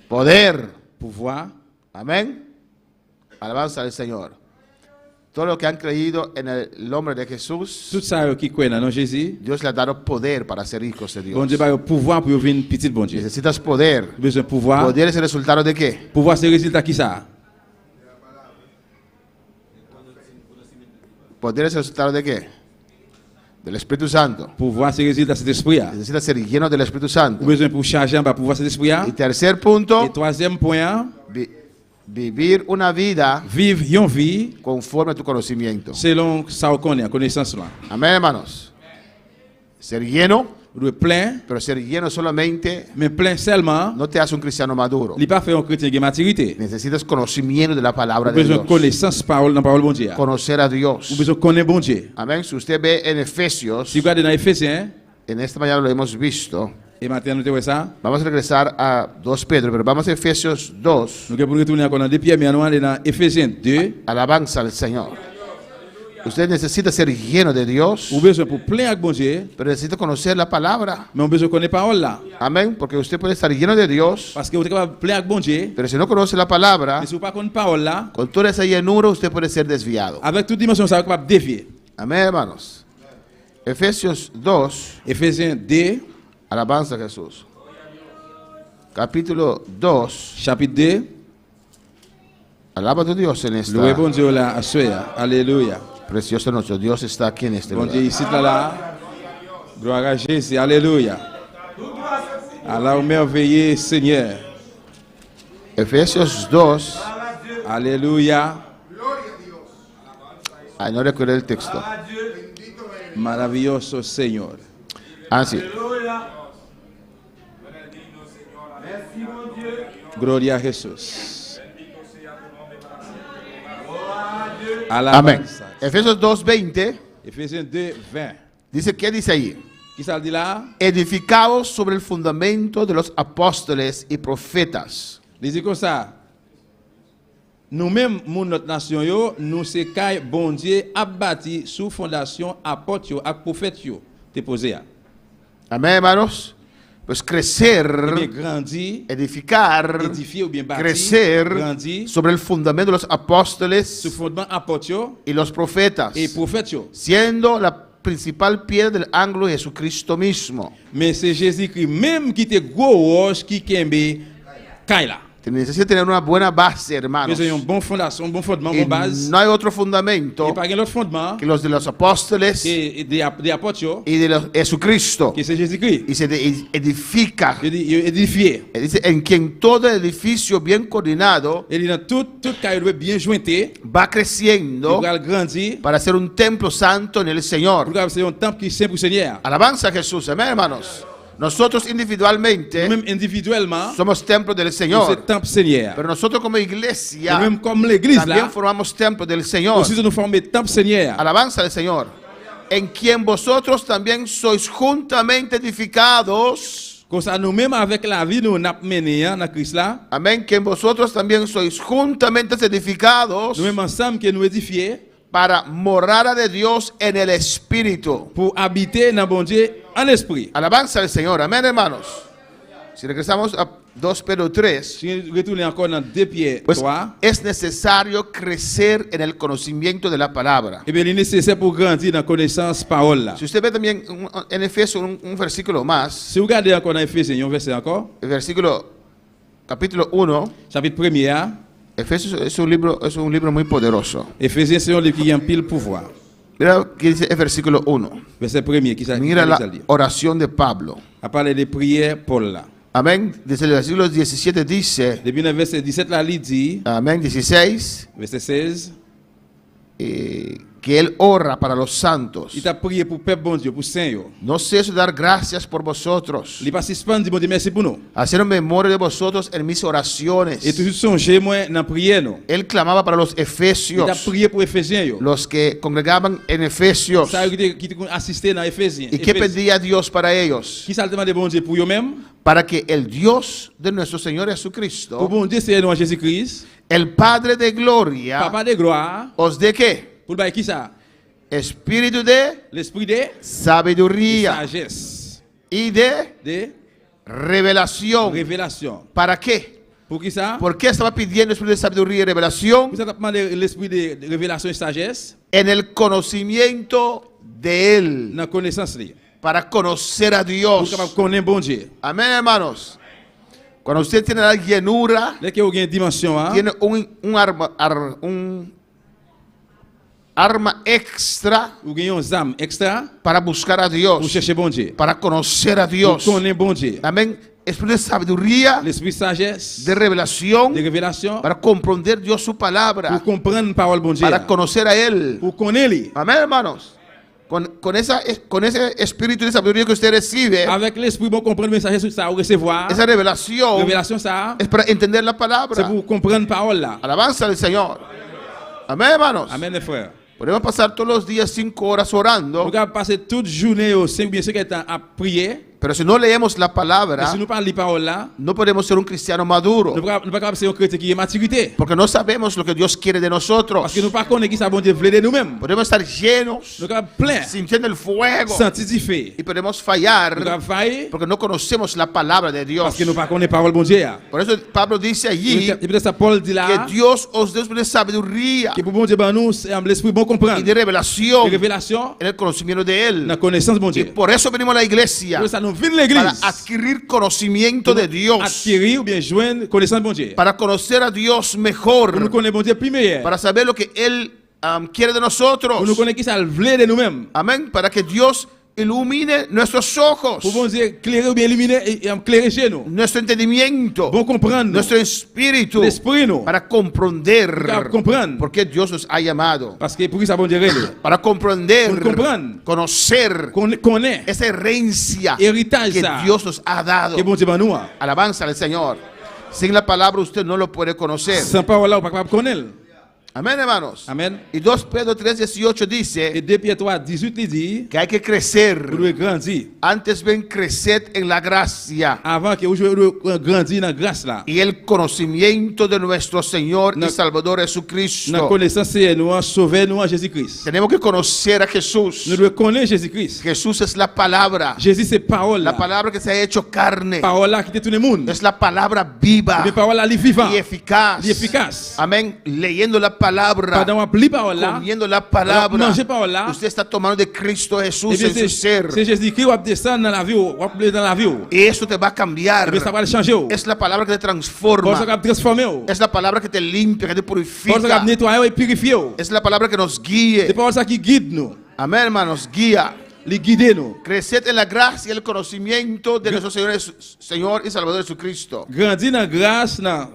poder. Pouvoir. Amén. Alabanza al Señor. Todo lo que han creído en el nombre de Jesús, Tout ça qui croit dans Jésus. Dios le ha dado poder para ser hijos de Bon Dieu Dios. va pouvoir pour venir petit bon Dieu. Necesitas poder. Besoin de pouvoir. Poder es el resultado de qué? Pouvoir c'est résultat qui ça? Poder es el resultado de qué? Del Espíritu Santo. Pouvoir c'est résultat cet esprit là. Necesitas ser lleno del Espíritu Santo. Besoin pour charger en bas pouvoir cet esprit là. Y tercer punto, Et troisième point, vivir una vida vivre une vie conforme a tu conocimiento. selon ça qu'on connaît, connaissance là. Amén, hermanos. Ser lleno, Vous êtes plein, pero ser lleno solamente mais plein seulement, no te hace un cristiano maduro. il n'est pas fait un chrétien qui a maturité. Necesitas conocimiento de la palabra Vous de besoin de Dios. connaissance parole dans parole bon Dieu. Conocer a Vous Dios. besoin de connaître bon Dieu. Amén. Si usted ve en Efesios, Si vous regardez dans Éphésiens, en esta mañana lo hemos visto. et maintenant nous avons ça, Vamos a regresar a 2 Pedro, pero vamos a Efesios 2. nous allons retourner encore dans 2 Pierre, mais nous allons dans Éphésiens 2. Alabanza al Señor. Usted necesita ser lleno de Dios, Vous besoin pour plein avec bon Dieu, pero necesita conocer la palabra. mais vous besoin de connaître parole là. Amén. Porque usted puede estar lleno de Dios, Parce que vous êtes capable de plein avec bon Dieu, pero si no conoce la palabra, mais si vous ne connaissez pas parole là, con toda esa llenura usted puede ser desviado. avec toute dimension, ça va capable de dévier. Amén, hermanos. Efesios 2, Éphésiens 2, alabanza a Jesús. Capítulo 2, chapitre 2, alaba a tu Dios en louez esta bon Dieu là, à soir. Alléluia. preciosa noche. Dios está aquí en este Bon lugar. Dieu ici là, gloire à Jésus, alléluia. Allah merveilleux Seigneur, Efesios 2, alléluia, ay, no recuerdo el texto. maravilloso Señor. Ah, sí. Gloria a Jesús. Amén. Alabanza. Efesios 2:20 Ephésiens 2, 20. dice, ¿qué dice ahí? Qui ça dit là? Edificados sobre el fundamento de los apóstoles y profetas. Il dit comme ça. Nous-mêmes, notre nation, nous c'est caille bon Dieu a bâti sous fondation apôtres et prophètes déposé. Amén, hermanos. Pues crecer, Bien grandi, edificar, édifié ou bien bâti, crecer grandi sobre el fundamento de los apóstoles sous fondement apôtres y los profetas, et prophètes. siendo la principal piedra del ángulo Jesucristo mismo. Mais c'est Jésus-Christ même qui était gros roche qui kembe caille là. Necesita tener una buena base, hermanos. Nous avons une bonne fondation, un bon fondement, Y une base. no hay otro fundamento Et pas un autre fondement que los de los apóstoles et des apôtres y de Jesucristo. qui c'est Jésus-Christ. Y se edifica. Il dit édifié. Dice, en quien todo edificio bien coordinado Et dans tout caille bien jointé, va creciendo pour grandir, para ser un templo santo en el Señor. pour c'est un temple qui est saint pour le Seigneur. Alabanza a Jesús, amén, hermanos. Nosotros individualmente Même individuellement, somos templo del c'est Señor, temple Seigneur. pero nosotros como Et iglesia même comme l'église también là, formamos templo del Señor. aussi nous formons temple Seigneur. Alabanza al Señor. En quien vosotros también sois juntamente edificados. Comme ça, nous-mêmes avec la vie, nous avons mené dans Christ là. Amén. Que vosotros también sois juntamente edificados Nous-mêmes ensemble que nous édifions para morada de Dios en el Espíritu. pour habiter dans bon Dieu en esprit. Alabanza al Señor. Amén, hermanos. Si regresamos a 2 Pedro 3, Si nous retournons encore dans 2 Pierre pues 3, es necesario crecer en el conocimiento de la palabra. eh bien, il est nécessaire pour grandir dans la connaissance parole là. Si usted ve también en Efesios un versículo más, Si vous regardez encore dans Ephésiens, un verset encore, el versículo capítulo 1, chapitre 1er, Efesios es un libro muy poderoso. Ephésiens c'est un livre qui a un pile pouvoir. Mira qué dice el versículo 1. Verset 1er, qui Mira la dit. oración de Pablo. À parler des prières, Paul là. Amén. Desde el versículo 17 dice, Depuis le verset 17 là, il dit, amén, 16, verset 16, que él ora para los santos. il t'a prié pour peuple bon Dieu, pour saint yo. No ceso de dar gracias por vosotros, Il pas suspend dit bon Dieu merci pour nous. hacer memoria de vosotros en mis oraciones. Et toujours songer moi dans prière nous. Él clamaba para los Il t'a efesios, prié pour Ephésiens yo. los que congregaban en Efesios. Ça qui te assisté dans Ephésiens. ¿Y qué pedía Dios para ellos? Qui ça demande bon Dieu pour eux même? Para que el Dios de nuestro Señor Pour Jesucristo, bon Dieu c'est nous Jésus-Christ, el Padre de gloria, papa de gloire, os dé qué? pour le qui ça? Espíritu de L'esprit de sabiduría sagesse, y de de revelación. révélation. ¿Para qué? Pour qui ça? ¿Por qué estaba pidiendo espíritu de sabiduría y revelación? Pour ça t'a demandé l'esprit de révélation et sagesse En el conocimiento de Él, dans la connaissance là. para conocer a Pour Dios. capable connaître bon Dieu. Amén, hermanos. Cuando usted tiene la llenura, Là que vous avez une dimension hein, tiene un arma extra vous avez une âme extra para buscar a pour Dios, chercher bon Dieu. para conocer a Pour Dios. connaître bon Dieu. Amén. Espíritu de sabiduría, L'esprit de sagesse, de revelación, de révélation, para comprender Dios su palabra, pour comprendre la parole bon Dieu. para conocer a Él. Pour connaître. Amén, hermanos. Con ese espíritu de sabiduría que usted recibe, Avec l'esprit bon comprendre le message ça vous recevoir. esa revelación Révélation ça, es para entender la c'est palabra. pour comprendre la parole là. Alabanza al Señor. Amén, hermanos. Amen les frères. Podemos pasar todos los días 5 horas orando, Vous pouvez passer toute journée au 5 bien 5 temps à prier. pero si no leemos la Mais palabra, si nous parlons de parole là, no podemos ser un cristiano maduro, nous ne pouvons pas ser un chrétien qui est maturité. porque no sabemos lo que Dios quiere de nosotros. Parce que nous ne connaissons pas qui ça bon Dieu veut de nous-mêmes. Podemos estar llenos, Nous sommes pleins, sintiendo el fuego, sanctifiés. y podemos Nous fallar sommes faillis porque no conocemos la palabra de Dios. parce que nous ne connaissons pas la parole bon Dieu. Por eso Pablo dice allí Et puis ça Paul dit là que Dios os dé de sabiduría que pour bon Dieu ben nous c'est l'esprit bon y comprendre. de De revelación révélation, en el conocimiento de Él. la connaissance bon Y Dieu. por eso venimos a la iglesia, Pour ça nous venons para l'église. adquirir conocimiento de Dios, Acquérir ou bien joindre connaissance bon Dieu. para conocer a Dios Pour nous mejor, connaître bon Dieu plus meilleur. para saber lo que Él quiere de Pour nosotros. nous connaître qui ça veut de nous-mêmes. Amén. Para que Dios ilumine nuestros ojos, Pour bon Dieu éclairer ou bien illuminer et éclairer chez nous. nuestro entendimiento, Bon comprendre nuestro espíritu, l'esprit nous. para comprender Para comprender. por qué Dios nos ha llamado. Parce que pour qui ça bon Dieu relève. Para comprender, Pour comprendre. conocer Connaît esa herencia héritage que ça. Dios nos ha dado. Que bon Dieu ben nous. Alabanza al Señor. Sin la palabra usted no lo puede conocer. Sans parole là, on pas capable connaître. Amén, hermanos. Amen. Y 2 Pedro 3:18 Et dice 2 Pierre 3, 18 il dit, que hay que crecer. vous devez grandir. Antes bien, creced en la gracia Avant que vous devez grandir dans la grâce là. y el conocimiento de nuestro Señor y Na- Salvador Dans la Jesucristo. connaissance, nous avons sauvé nous en Jésus-Christ. Tenemos que conocer a Jesús. Nous devons connaître Jésus-Christ. Jesús es la palabra. Jésus, c'est parole La là. palabra que se ha hecho carne. Parole là qui est tout le monde. Es la palabra viva Mais parole là, elle est vivante. y eficaz. Elle est efficace. Amén. Leyendo la palabra, Pendant qu'on lit parole là, comiendo la palabra, manger parole là, usted está tomando de Cristo eh Jesús bien, en su ser. c'est Jésus-Christ qui va descendre dans la vie, va aller dans la vie. Y eso te va a cambiar. Eh bien, ça va le changer. Es la palabra que te Pour ça transforma. va transformer. Es la palabra que te limpia, que te Pour ça purifica. va nettoyer et purifier. Es la palabra que nos C'est guíe. parole ça qui guide nous. Amén, hermanos, guía. Les guider nous. Creced en la gracia y el conocimiento de nuestro Señor y Salvador Jesucristo. Grandir dans la grâce, dans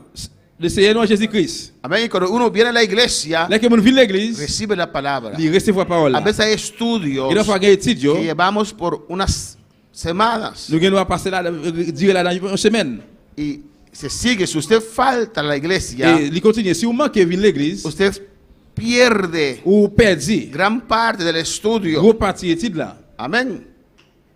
le Seigneur Jésus-Christ. Amén. Y cuando uno viene a la iglesia, Là que nous vivons l'église, recibe la palabra. il recevoir la parole. A là. veces hay estudios Il doit faire des études. que llevamos por unas semanas Nous allons passer là, dire là dans une semaine. y se sigue. Si usted falta a la iglesia, Et il continue. Si vous manquez de venir à l'église, usted pierde ou perdez gran parte del estudio. gros partie étude là. Amén.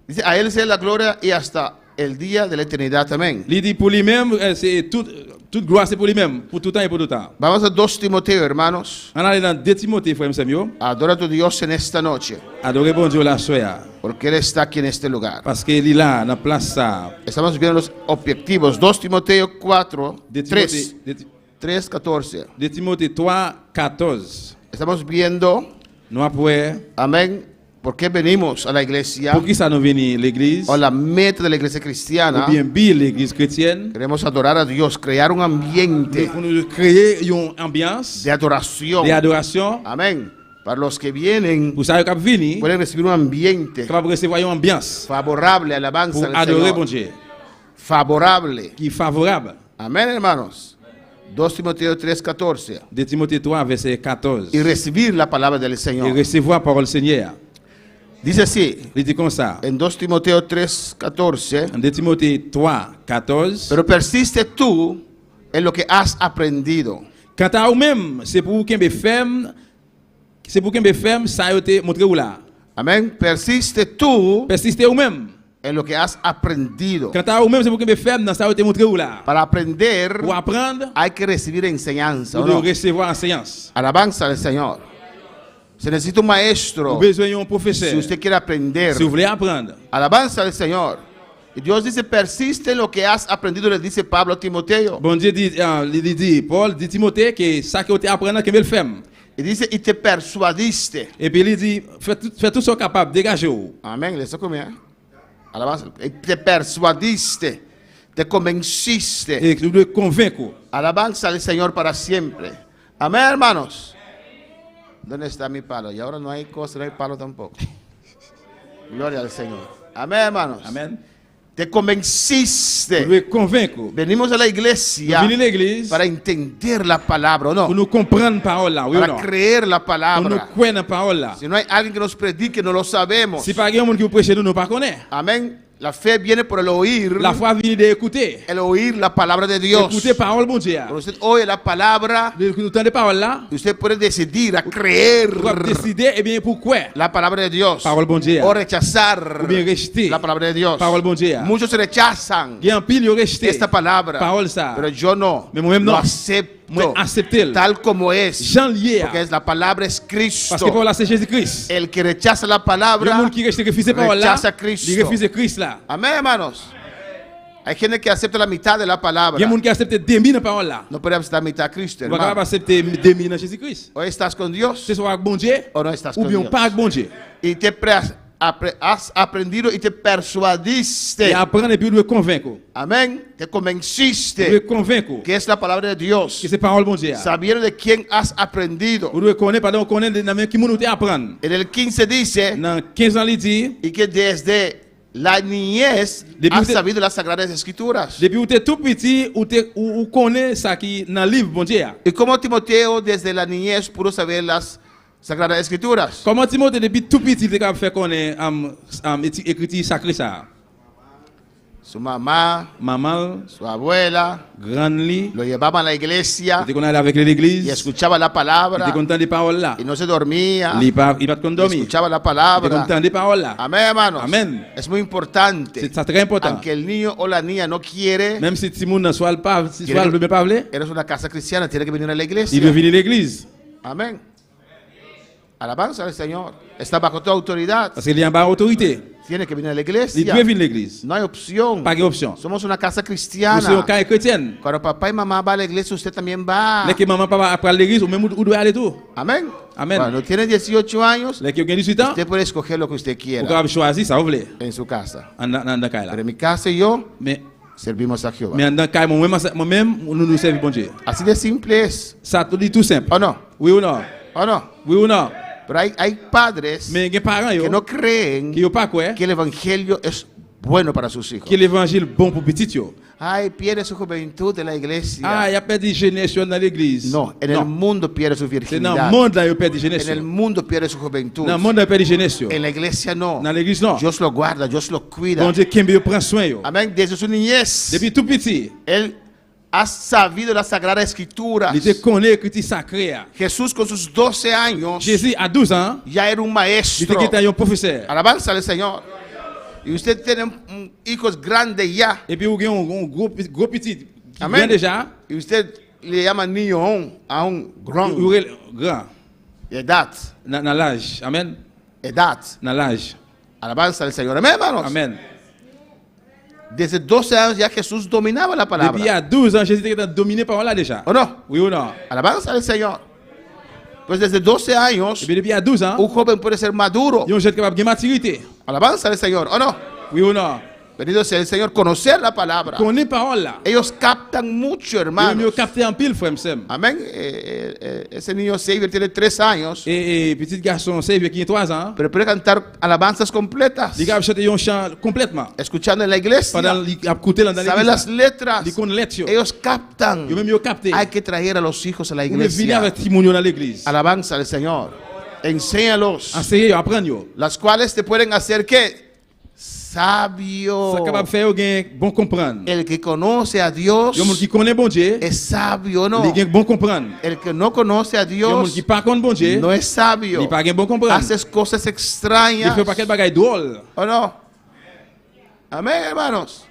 Dice, a él sea la gloria y hasta el día de la eternidad. Amén. Il dit pour lui-même, c'est toute gloire c'est pour lui-même, pour tout temps et pour tout temps. Vamos a 2 Timoteo, hermanos. On allait dans 2 Timothée, frère Samuel. Adora a tu Dios en esta noche, Adorez bon Dieu la soya. porque Él está aquí en este lugar. Parce qu'il est là, dans la place ça. Estamos viendo los objetivos. 2 Timoteo 4, 2 3, Timothée, 3, 14. 2 Timothée 3, 14. Estamos viendo, Nous après, amén, por qué venimos a la iglesia, pour qui ça nous venir l'église, o la meta de la iglesia ou cristiana. bien bien l'église chrétienne, Queremos adorar a Dios, crear un ambiente pour nous créer une ambiance de adoración. d'adoration. Amén. Para los que vienen, Pour ça, qu'on venir, pueden recibir un ambiente capable de recevoir une ambiance favorable, alabanza pour al adorer bon Señor. Dieu, Favorable. qui est favorable. Amén, hermanos. 2 Timoteo 3, 14. 2 Timothée 3, verset 14. Y recibir la palabra del Et Señor. recevoir la parole Seigneur. Dice así, Il dit comme ça. en 2 Timoteo 3, 14. En 2 Timothée 3, 14. Pero persiste tú en lo que has aprendido. Quant à vous-même, c'est pour qu'un ferme, ça a été montré ou là. Amén. Persiste tú Persistez vous-même. en lo que has aprendido. Quant à vous-même, c'est pour qu'un ferme, ça a été montré ou là. Para aprender Pour apprendre, hay que recibir enseñanza. vous ¿o no? devez recevoir enseignement. Alabanza al Señor. Se necesita un Vous maestro avez besoin d'un si professeur. usted quiere aprender. Si vous voulez apprendre. Alabanza al Señor. Y Dios dice, persiste en lo que has aprendido, le dice Pablo a Timoteo. Bon Dieu dit, Paul dit Timothée que ça que vous apprenez, que vous le faites. Y dice, y te persuadiste. Et puis il dit, faites tout ce capable, dégagez-vous. Amén, le saco mía. Alabanza. Y te persuadiste. Te convenciste. Et vous devez convaincre. Alabanza al Señor para siempre. Amén, hermanos. ¿Dónde está mi palo? Y ahora no hay cosa, no hay palo tampoco. Gloria al Señor. Amén, hermanos. Amen. Te Vous convenciste. devez convaincre. Venimos a la Nous iglesia venons à l'église para entender la palabra, ¿o pour no? nous comprendre la parole là, oui ou Para non? creer la Pour nous palabra. croire la parole là. Si no hay alguien que nos predique, no lo sabemos. Si pas quelqu'un qui vous prêche, nous ne pas connaître. Amén. La fe viene por el oír. La foi vient d'écouter. El oír la palabra de Dios. Écouter parole bon Dieu. Cuando usted oye la palabra, Nous entendons parole là. usted puede decidir a creer Vous pouvez décider et bien pourquoi. la palabra de Dios Parole bon Dieu. o rechazar Ou bien rejeter. la palabra de Dios. Parole bon Dieu. Muchos rechazan Il y a un pile rejeté. esta palabra, Parole ça. pero yo no. Mais moi-même Lo non. acepto Moi accepter. tal como es. Jean lié. Porque es la palabra es Parce que Cristo. parole là c'est Jésus-Christ. El que rechaza la Le palabra, monde qui refuse parole là, rechaza Cristo. il refuse Christ là. amén, hermanos. Hay gente que acepta la mitad de la palabra. Il y a monde qui accepte 2000 dans parole là. No puede aceptar la mitad a Cristo, Vous pouvez hermano. accepter 2000 dans Jésus-Christ. O estás con Dios C'est soit avec bon Dieu o no estás ou con bien Dios. pas avec bon Dieu. Y te has aprendido y te persuadiste. Et apprendre et puis nous convaincre. Amén. Te Nous convenciste convaincre que es la palabra de Dios. que c'est parole bon Dieu. Sabiendo de quién has aprendido. Vous devez connaître, pardon, connaître dans qui nous apprendre. En el 15 dice, Dans 15 ans, il dit, y que desde la niñez Depuis has usted- sabido las sagradas escrituras. depuis que vous êtes tout petit, vous connaissez ça qui dans le livre bon Dieu. Y como Timoteo desde la niñez pudo saber las sagradas escrituras. Comment Timothée depuis tout petit, il est capable de faire connaître écriture sacrée ça. su mamá, maman, su abuela, grand li, lo llevaban a la iglesia était qu'on allait avec y l'église, escuchaba la était palabra content des paroles là. y no se dormía, Il pas qu'on y dormir. escuchaba la Était palabra. content des paroles là. Amén, hermanos. Amén. Es muy importante. C'est ça très important. Aunque el niño o la niña no quiere, Même si Timoun ne soit pas, si Quiere- soit le pas parler, eres una casa cristiana, tiene que venir a la il iglesia. doit venir à l'église. Amén. Alabanza al Señor. Está bajo tu autoridad. Parce qu'il y a une barre autorité. Tiene que venir a la Il iglesia. doit venir à l'église. No hay opción. Pas d'option. Somos una casa Nous sommes cristiana. cas chrétienne. Cuando papá y mamá van a la iglesia, usted también va. Les que maman papa après à l'église ou même où doit aller tout. Amén. Amén. Cuando tiene 18 años, Les qui ont 18 ans, usted puede escoger lo que usted vous quiera avez choisi ça vous voulez. en su casa. En cas là. Pero en mi casa y yo Mais servimos a Jehová. en cas moi-même nous servons bon Dieu. Así de simple es. Ça tout dit tout simple. ¿O no? Oui ou non? ¿O no? Oui ou non? Pero hay padres Mais les parents que yo no creen qui yo pas quoi que el evangelio es bueno para sus hijos. que l'évangile bon pour petit yo. Ay, pierde su juventud en la iglesia. Ah, il y a perdu génération dans l'église. No, en el mundo pierde su C'est dans le virginidad. monde là il perdu En el génération. mundo pierde su juventud. Dans le monde il perdu génération. En la iglesia no. Dans l'église non. Dios lo guarda, Dios lo cuida. Bon Dieu qui prend soin yo. Amén. Desde su niñez, Depuis tout petit, él ha sabido la Sagrada Escritura. il te connaît l'écriture sacrée. Jesús con sus 12 años Jésus à 12 ans, ya era un il maestro. était un professeur. Alabanza al Señor. Y usted tiene hijos grandes ya. Et puis il y a un gros petit qui Amén. vient déjà. Y usted le llama niño a un gran Il est grand edad. dans l'âge. Amen. Edad. Dans l'âge. Alabanza al Señor. Amén, hermanos. Amen. Desde 12 años ya Jesús dominaba la Depuis il y palabra. a 12 ans, Jésus était dominé par là déjà. ¿O no? Oui ou non? Alabanza al Señor. Pues desde 12 años, Et puis depuis il y a 12 ans, un joven puede ser maduro. il y a un jeune capable de maturité. Alabanza al Señor. ¿O no? Oui ou non? Bendito sea el Señor. Conocer la palabra. Connaît parole là. Ellos captan mucho, Il hermanos. mieux capter en pile, frère Sam. Amén. Ese niño Xavier tiene 3 años, Et petit garçon, c'est qui a 3 ans, pero puede cantar alabanzas completas. il a chanté un chant complètement. Escuchando en la iglesia. Pendant qu'il a écouté dans Sabe las l'église. letras. Il connaît les Ellos captan. Il même capté. Hay que traer a los hijos a la Il venir iglesia. avec timounio dans l'église. Alabanza al Señor. Enséñalos. Enseigner, apprendre. Las cuales te pueden hacer ¿qué? Sabio. Ça capable de faire gain bon comprendre. El que conoce a Dios Il y a qui connaît bon Dieu, es sabio, ¿no? il gain bon comprendre. El que no conoce a Il y a Dios qui pas connaît bon Dieu, no es sabio. il pas gain bon comprendre. Haces cosas Il extrañas. fait pas quel bagage drôle. ¿O no? Amén, hermanos.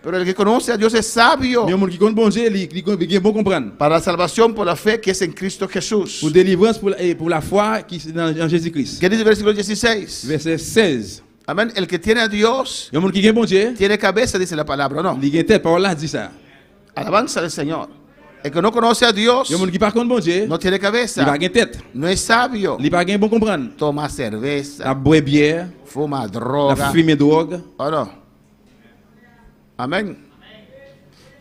Pero el que conoce a Dios es sabio Mais il qui connaît bon Dieu, il gain bon comprendre. para la salvación por la fe que es en Cristo Jesús. Pour délivrance pour la foi qui est en Jésus-Christ. ¿Qué dice el versículo 16? Verset 16. Amén. El que tiene a Dios Il y a qui gain bon Dieu, tiene cabeza, dice la palabra, ¿o no? il gain tête, parole là dit ça. Alabanza del Señor. El que no conoce a Dios Il y a qui pas connaît bon Dieu, no tiene il pas cabeza, gain tête. no es sabio. Il pas gain bon comprendre. Toma La cerveza, boire bière, fuma la droga, fumer drogue. ¿o no? Amén.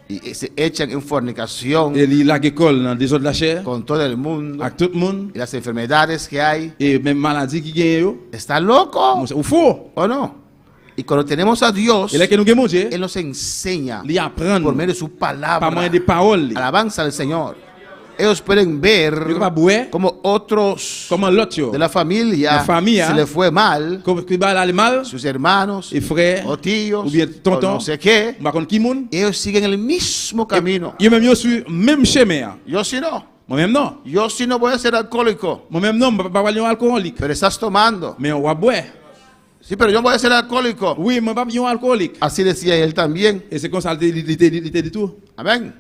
Y se echan en fornicación Et il a école dans des autres de la chair, con todo el mundo. avec tout le monde. Y las enfermedades que hay. Et même maladie qui gagne yo. ¿Está loco? Ou faux. ¿O no? Y cuando tenemos a Dios, Et là que nous gagne mon Dieu, Él nos enseña il apprend por medio de su par palabra. moyen de paroles. Alabanza al Señor. Ellos pueden ver Il va boire como otros comment l'autre yo. de la familia La familia, se le fue mal, Comme qui va aller mal, sus hermanos et frères, o tíos ou bien o tonton, no sé qué, par contre qui moun. ellos siguen el mismo camino. Yo même yo suis même chemin. Yo sí no. Moi même non. Yo sí no voy a ser alcohólico, Moi même non, pas un alcoolique. pero estás tomando. Mais on va boire. Sí, pero yo voy a ser alcohólico. Oui, moi pas un alcoolique. Así decía él también. Et c'est comme ça il était du tout. Amén.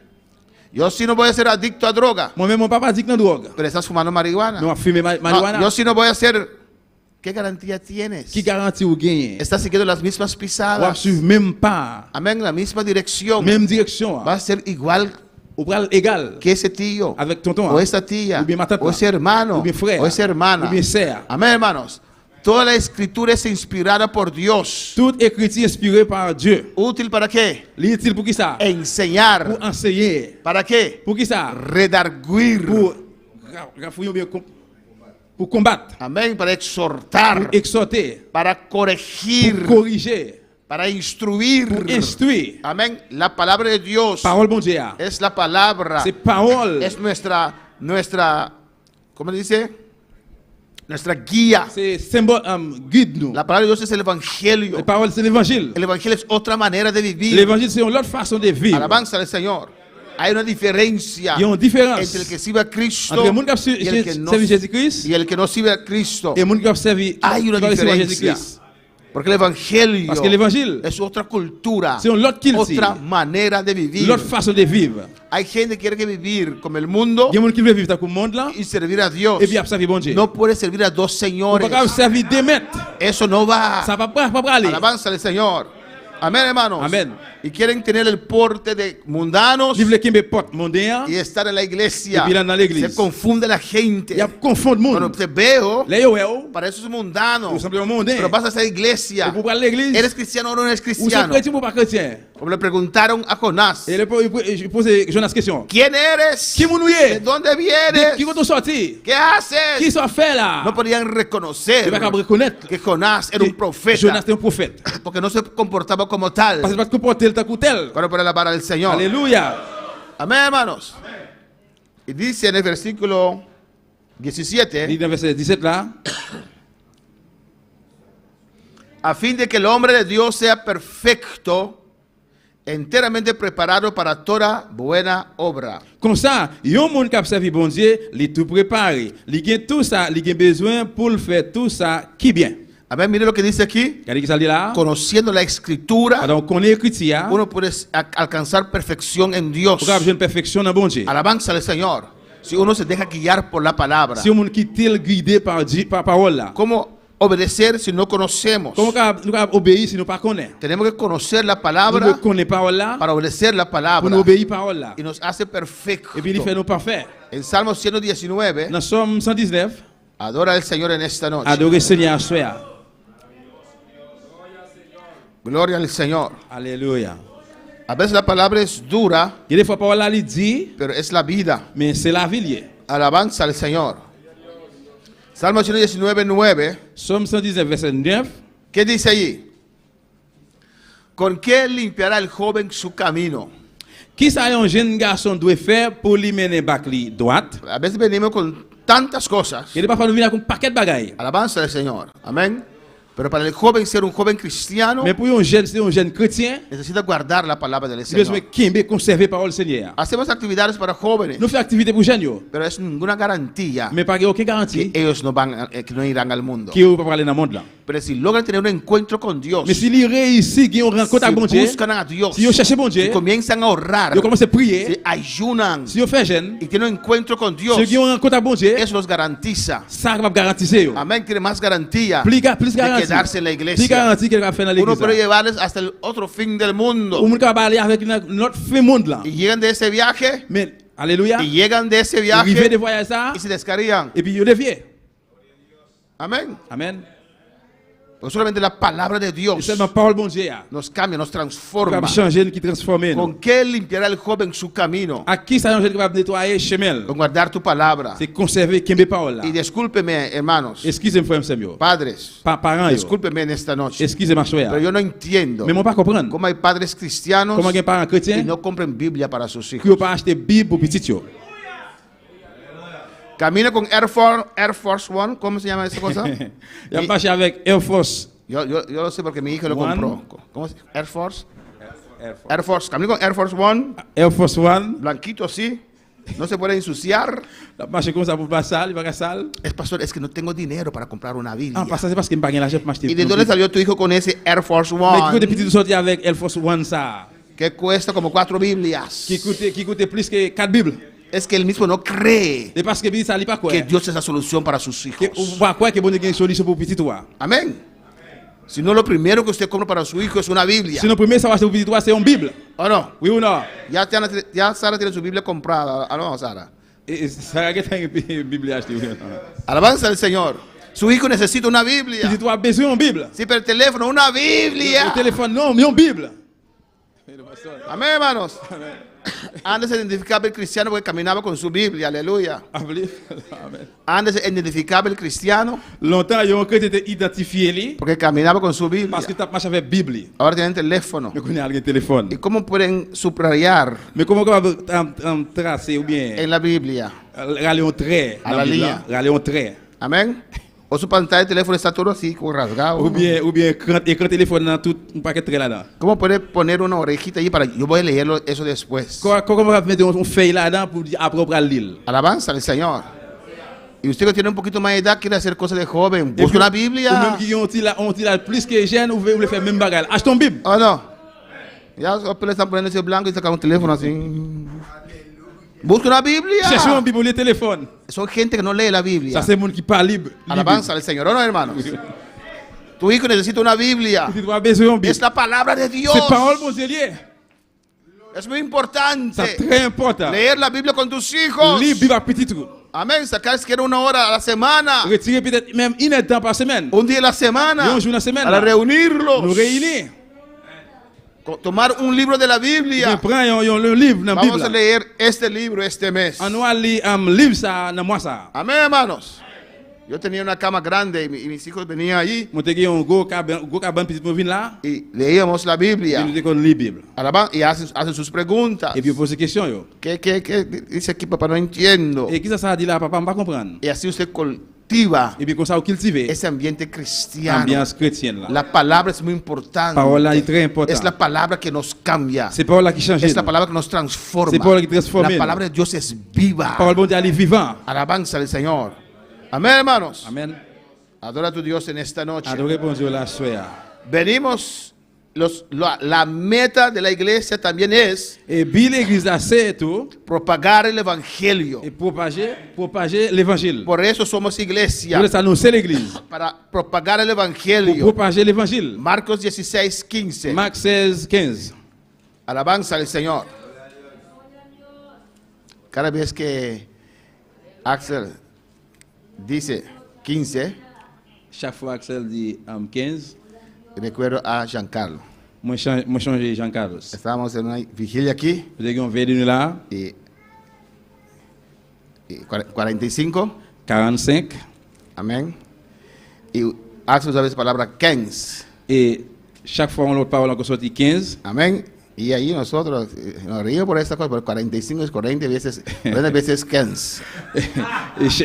Yo sí no voy a ser adicto a droga, Moi même mon papa dit que non drogue. pero estás fumando marihuana. Mais on fume No, marijuana. yo sí no voy a ser. ¿Qué garantía tienes? Qui garantit ou gagne? Estás siguiendo las mismas On pisadas. suivre même pas, Amén, la misma dirección. même direction. Va a ser igual Ou pral égal que ese tío, avec tonton. o esa tía, ou bien ma tante, o ese hermano, ou bien frère, o esa hermana. ou bien sœur. Amén, hermanos. Toda la escritura es inspirada por Dios. Toute écriture inspirée par Dieu. ¿Útil para qué? L'utile pour qui ça? Enseñar. Pour enseigner. ¿Para qué? Pour qui ça? Redarguir. Pour pour combattre, Amén, para exhortar, pour exhorter, para corregir, pour corriger, para instruir. pour instruire. Amén. La palabra de Dios Parole bon Dieu. es la palabra. C'est parole. Es nuestra, ¿cómo dice? nuestra guía. C'est symbole, guide nous. La palabra de Dios es el evangelio. La parole, c'est l'évangile. El evangelio es otra manera de vivir. L'évangile, c'est une autre façon de vivre. Alabanza al Señor. Hay una diferencia Il y a une différence entre el que sirve a Cristo entre le monde qui a y el que no, servi Jésus-Christ y el que no sirve a Cristo. et le monde qui a servi Hay una diferencia. Porque el evangelio Parce que l'évangile, es otra cultura, c'est une autre culture, otra manera de vivir. l'autre façon de vivre. Hay gente que quiere que vivir como el mundo Il y a des gens qui veulent vivre dans le monde là y servir a Dios. et puis servir bon Dieu. No puede servir a dos On señores. ne peut pas servir des maîtres. Eso no va. Ça va pas aller. Alabanza al Señor. Amén, hermanos. Amén. Y quieren tener el porte de mundanos Vivre qui me porte mondain, y estar en la iglesia. Y mirar en la iglesia. Se confunde la gente. il y a confond le Cuando monde. te veo, Les yo, para eso es mundano. tout simplement mondain. Pero vas a esa Et iglesia. pour aller à l'église, ¿Eres cristiano o no eres ou c'est cristiano? chrétien ou pas chrétien. Como le preguntaron a Jonás. Et je pose Jonas question. ¿Quién eres? Qui vous nous ¿De est? dónde Qui vienes? vous sorti? ¿Qué haces? Qui sont fait là? No podían reconocer Il va pas reconnaître que Jonás era un que profeta Jonas était un prophète. porque no se comportaba como tal. Parce que pas comporter le tant tel. Pero para alabar al Señor. Alléluia. Amén, hermanos. Y dice en el versículo 17, Il est dans verset 17 là. a fin de que el hombre de Dios sea perfecto, enteramente preparado para toda buena obra. Comme ça, yon monde qui a servi bon Dieu, il est tout préparé. Il a tout ça, il a besoin pour le faire tout ça qui bien. Amén, mire lo que dice aquí. Regardez qui ça dit là. Conociendo la escritura, Donc on est écriture, uno puede alcanzar perfección en Dios. pour avoir une perfection dans bon Dieu. Alabanza al Señor. Si uno se deja guiar por la palabra. Si on monde qui est guidé par Dieu, par parole là. ¿Cómo obedecer si no conocemos? Comment nous obéir si nous pas connaît? Tenemos que conocer la Nous palabra connaissons parole là, para obedecer la pour palabra. nous obéir parole là. Y nos hace perfectos. Et puis il fait nous parfaits. En Salmo 119, Dans Somme 119, adora al Señor en esta noche. adorer Seigneur soir. Gloria al Señor. Alléluia. A veces la palabra es dura, Il y a des fois parole là il dit, pero es la vida. mais c'est la vie liée. Alabanza al Señor. Salmo 119, 9. Somme 119 verset 9. ¿Qué dice allí? ¿Con qué limpiará el joven su camino? Qui ça un jeune garçon doit faire pour lui mener back li droite? A veces venimos con tantas cosas. Il y a des parfois nous venons avec un paquet de bagailles. Alabanza al Señor. Amén. Pero para el joven ser un joven cristiano, Mais pour un jeune chrétien, necesita guardar la palabra del il besoin Señor. de conserver parole du Seigneur. Hacemos actividades para jóvenes, Nous faisons activité pour jeunes, yo, pero es ninguna garantía mais pas aucune que garantie ellos no van, que no irán al mundo. que vous pas aller dans le monde là. Pero si logran tener un encuentro con Dios, Mais s'il réussit, qu'ils ont rencontre avec bon si Dieu, buscan a Dios, si ils cherchent bon si Dieu, comienzan a orar, ils commencent à prier, si ayunan si ils font jeune, y tienen un encuentro con Dios, ceux qui ont rencontre avec bon Dieu, eso los garantiza. ça va garantir yo. Amén, tiene más garantía Plus de garantie. quedarse en la Plus iglesia. garantie qu'elle va faire dans Uno l'église. puede là. llevarles hasta el otro fin del mundo. Ou moun ka aller avec notre fin monde là. Y llegan de ese viaje, Mais alléluia. y llegan de ese Arrivé de viaje voyage ça y se descarían. et puis ils dévié. Amén. Amen. Porque solamente la palabra de Et Dios seulement parole bon Dieu a. nos cambia, nos Qui transforma. va changer, qui transformer. ¿Con qué limpiará el joven su camino? À qui ça un jeune qui va nettoyer chemin? Con guardar tu palabra. C'est conserver kembe parole là. Y discúlpeme, hermanos, Excusez-moi frère Samuel. padres, Parents yo. discúlpeme en esta noche, Excusez-moi pero frère. yo no entiendo Mais mon pas comprendre. cómo hay padres cristianos Comment un parent y chrétien no compren Biblia para sus qui hijos. n'a pas acheté Bible pour petit yo. Camina con Air Force One, ¿cómo se llama esa cosa? Il a marché avec Air Force. Yo lo sé porque mi hijo lo One. compró. ¿Cómo se llama? Air Force. Air Force. Camino con Air Force One, Air Force One. blanquito así. No se puede ensuciar. Il a marché comme ça pour pas sale, il va pas sale. Es pastor, es que no tengo dinero para comprar una Biblia. Ah, parce que c'est parce qu'il m'a pas l'argent pour m'acheter. ¿Y de dónde salió tu hijo con ese Air Force Mais qui coûte One? petit sorti avec Air Force One ça. Que cuesta como 4 Biblias. Qui coûte plus que 4 Bibles. Es que él mismo no cree Et parce que Bible ça lit pas quoi. que Dios es la solución para sus Que on hijos. va quoi que bon Dieu a une solution pour petit toi. Amén. Si no, lo primero que usted compra para su hijo es una Biblia. Sinon premier ça va acheter pour petit toi c'est une Bible. ¿O no? Oui ou non? Ya Sara tiene su Biblia comprada. ¿O no, Sara? Et ça que t'as une Bible acheter. Alabanza al Señor. Su hijo necesita una Biblia. Petit toi a besoin d'une Bible. Sí, pero el teléfono, una Le Biblia. téléphone non, mais une Bible. Amén, hermanos. Antes se identificaba el cristiano porque caminaba con su Biblia. Aleluya. Amen. Antes se identificaba el cristiano Longtemps, ils ont été identifiés porque caminaba con su Biblia. parce que tu as marché avec Bible. Ahora tienen teléfono. Mais qu'on a un téléphone. ¿Y cómo pueden subrayar Mais comment on va tracer ou bien en la Biblia? râler un trait À dans la Bible, ligne. là? Râler un trait. Amén. O su pantalla de teléfono está todo así, como rasgado. Ou bien écran téléphone dans tout un paquet très là-dedans. ¿Cómo puede poner una orejita ahí para... Yo voy a leerlo eso después. Comment on va mettre un feuille là-dedans pour dire après on prend l'île. Alabanza al Señor. Y usted que tiene un poquito más de edad, quiere hacer cosas de joven, busca una Ou même Biblia. qui ont plus que jeune ou voulez faire même bagarre. Achetez une Bible. ¿O no? Ya los le están poniendo ese blanco y sacan un teléfono así. Busca una Biblia. Cherchez une Bible ou le téléphone. Son gente que no lee la Ça Biblia. c'est monde qui parle libre. Alabanza al Señor, ¿o no, hermanos? Tu hijo necesita una Biblia. Tu dois besoin d'une Bible. Es la palabra de Dios. C'est parole mon Dieu lié. Es muy importante C'est très important. leer la Biblia con tus hijos. Lire Bible à petit trou. Amén. Sacar siquiera una hora a la semana. Retirer peut-être même une heure de temps par semaine. Un día a la semana. Y un jour dans la semaine, Para là. reunirlos. Nous réunir. Tomar un libro de la Bien Biblia. prendre un livre dans la Vamos a Bible. leer este libro este mes. On va lire un livre ça dans moi ça. Amén, hermanos. Yo tenía una cama grande y mis hijos venían allí Moi te un gros cabane petit pour venir là. y leíamos la Et Biblia. nous te lire Bible. Y hacen sus preguntas. Et puis pose question yo. ¿Qué dice aquí, papá? No entiendo. Et qui ça dit là papa on pas comprendre. Y así usted cultiva Et puis comme ça on cultive ese ambiente cristiano. ambiance chrétienne là. La palabra es muy importante. Parole là est très important. Es la palabra que nos cambia. C'est parole là qui change. Es la palabra que nos transforma. C'est parole qui transforme. La palabra de Dios es viva. Parole bon Dieu elle est vivant. Alabanza al Señor. Amén, hermanos. Amen. Adora a tu Dios en esta noche. Adorez bon Dieu la soir. Venimos, la meta de la iglesia también es Et puis l'église là c'est tout propagar el evangelio. et propager l'évangile. Por eso somos iglesia, Pour annoncer l'église. para propagar el Pour evangelio. propager l'évangile. Marcos 16:15. Marc 16, 15. Alabanza al Señor. Cada vez que Axel dice 15, Chaque fois Axel dit 15, recuerdo a Giancarlo. moi changer Jean Carlos. Estábamos en una vigilia aquí Vous avez un verre là, y 45, 45, amén. Y Axel usa la palabra 15, et chaque fois on l'autre parole on sorti 15. amén. Y ahí nosotros nos reímos por esta cosa, pero 45 es 40 veces 15.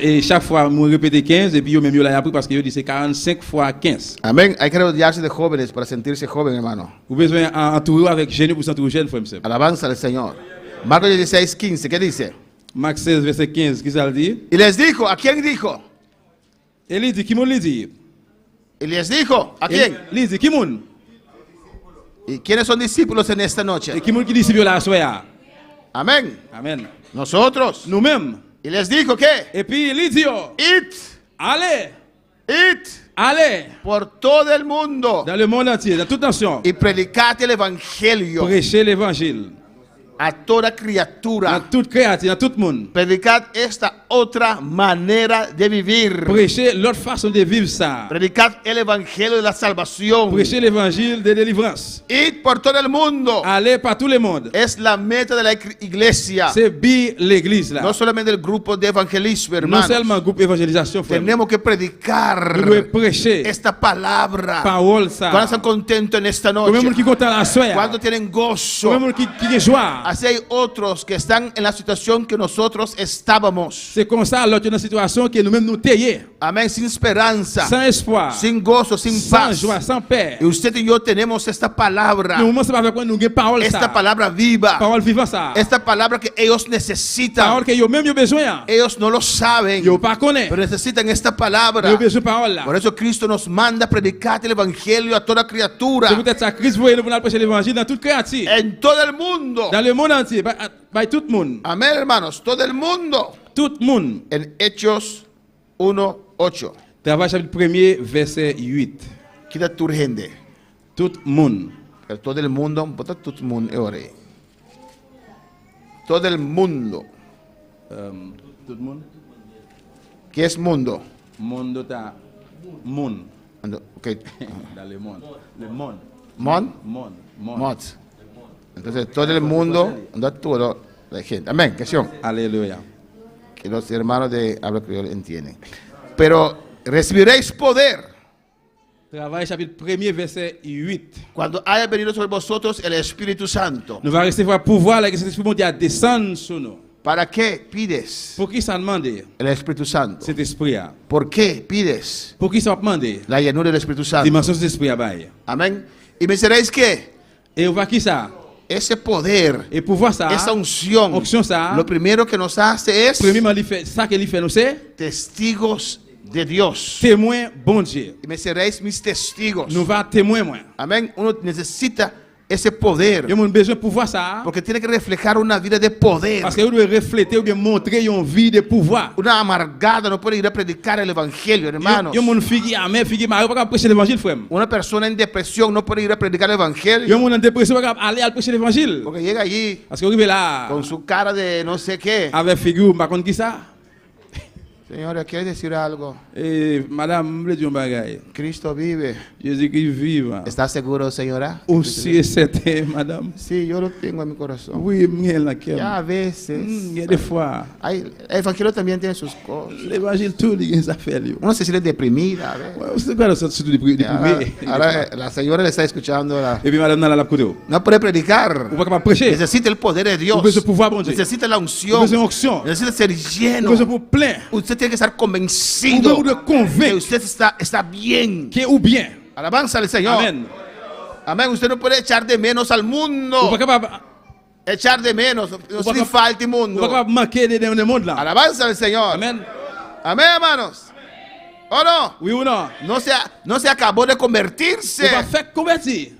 Et chaque fois on répète 15 et puis yo même yo l'a appris parce que yo dit c'est 45 fois 15. Amén. Hay que rodearse de jóvenes para sentirse joven, hermano. Vous avez besoin entourer avec génie pour s'entourer jeune frère monsieur. Alabanza al Señor. Marcos 16:15, ¿qué dice? Marc 16 verset 15, qui ça le dit? Y les dijo, ¿a quién dijo? Et il dit qui moun li dit? Y les dijo, ¿a quién? Il dit qui moun? ¿Y quiénes son discípulos en esta noche? Et qui moun qui disciple la soir? Amén. Amen. Nosotros. Nous-mêmes. Y les dijo, ¿qué? Et puis il dit yo, Id, allez por todo el mundo dans le monde entier, dans toute nation, y predicad el evangelio prêcher l'évangile a toda dans criatura. toute créature, dans tout le monde. Predicad esta otra manera de vivir. Prêcher l'autre façon de vivre ça. Predicad el evangelio de la salvación. Prêcher l'évangile de délivrance. Id por todo el mundo. Aller par tout le monde. Es la meta de la iglesia. C'est bi l'église là. No solamente el grupo de evangelismo, Non hermanos. seulement groupe évangélisation, frère. Tenemos que predicar Nous devons prêcher esta palabra. parole ça. ¿Cuántos están contentos en esta Combien de noche? monde qui content la soirée? ¿Cuántos tienen gozo? Combien de monde qui a joie? Así hay otros que están en la situación que nosotros estábamos. C'est comme ça l'autre dans une situation que nous-mêmes nous taillons. Amén. Sin esperanza, Sans espoir, sin gozo, sin sans paz. joie, sans paix. Y usted y yo tenemos esta palabra. Nous c'est pas avec quoi nous avons parole Esta ça. palabra viva. Parole vivante ça. Esta palabra que ellos necesitan. Parole que yo même yo besoin. Ellos no lo saben. Yo pas connaît. Pero necesitan esta palabra. Yo besoin parole là. Por eso Cristo nos manda a predicar el evangelio a toda criatura. C'est peut-être ça Christ voyait nous pour prêcher l'évangile dans toute créature. En todo el mundo. Dans le monde entier, by tout le monde. Amén, hermanos. Todo el mundo. Tout le monde. En Hechos 1:8. Travail chapitre 1er verset 8. Quita tu gente. Tout le monde. Pero todo el mundo, bota todo el mundo, ore. Todo el mundo. Tout le monde. ¿Qué es mundo? Monde ta monde. Okay. Dans le monde. Le monde. Mon? Monde. Mot. Entonces, todo el mundo, no toda la gente. Amén. Que sí. Alléluia. Que los hermanos de habla criollo entienden. Pero recibiréis poder Travail chapitre 1er verset 8. cuando haya venido sobre vosotros el Espíritu Santo. Nous allons recevoir pouvoir là que cet esprit mondial descend sur nous. ¿Para qué pides Pour qui ça demande el Espíritu Santo? cet esprit? ¿Por qué pides Pour qui ça demande la llenura del Espíritu Santo? dimension de cet esprit à bail? Amén. Y me diréis que Et on va qui ça? ese poder, Et pour voir ça, esa unción, onction ça, lo primero que nos hace es premièrement, il fait ça qu'il fait nous c'est testigos de Dios. témoin bon Dieu. Y me seréis mis testigos. Nous va témoin moi. Amén. Uno necesita ese poder Yo mon besoin pour voir ça porque tiene que reflejar una vida de poder. parce que vous devez refléter ou bien montrer une vie de pouvoir. Una amargada no puede ir a predicar el evangelio, hermanos. Yo mon figue amer, figue marre pas prêcher l'évangile frère. Una persona en depresión no puede ir a predicar el evangelio Yo mon en dépression pas aller à prêcher l'évangile. porque llega allí Parce que arrivé là con su cara de no sé qué. avec figure pas contre qui ça. Señora, ¿quiere decir algo? Madame, me dire un bagage. Cristo vive. Jésus-Christ vive. ¿Está seguro, señora? Aussi certain, madame. Sí, yo lo tengo en mi corazón. Oui, miel la cœur. Ya a veces. Il y a des fois El evangelio también tiene sus cosas. l'évangile tout les affaires. Uno se siente deprimida. A ver. C'est quoi le sens de déprimé? Ahora la señora le está escuchando. Et puis madame n'a la côté. No puede predicar. On va pas prêcher. Necesita el poder de Dios. Vous besoin pouvoir bon Dieu. Necesita la Vous unción. besoin onction. Necesita ser Vous lleno. besoin pour plein. Usted tiene que estar Vous convencido devez que convaincre usted está bien. que ou bien. Alabanza al Señor. Amen. Amén. Usted no puede echar de menos al Vous mundo. pas capable Echar de menos. No Vous se pas falta el vous pas mundo. capable manquer de monde là. Alabanza al Señor. Amen. Amén, hermanos. ¿O no? Oui ou non? No se acabó de Vous convertirse pas fait convertir.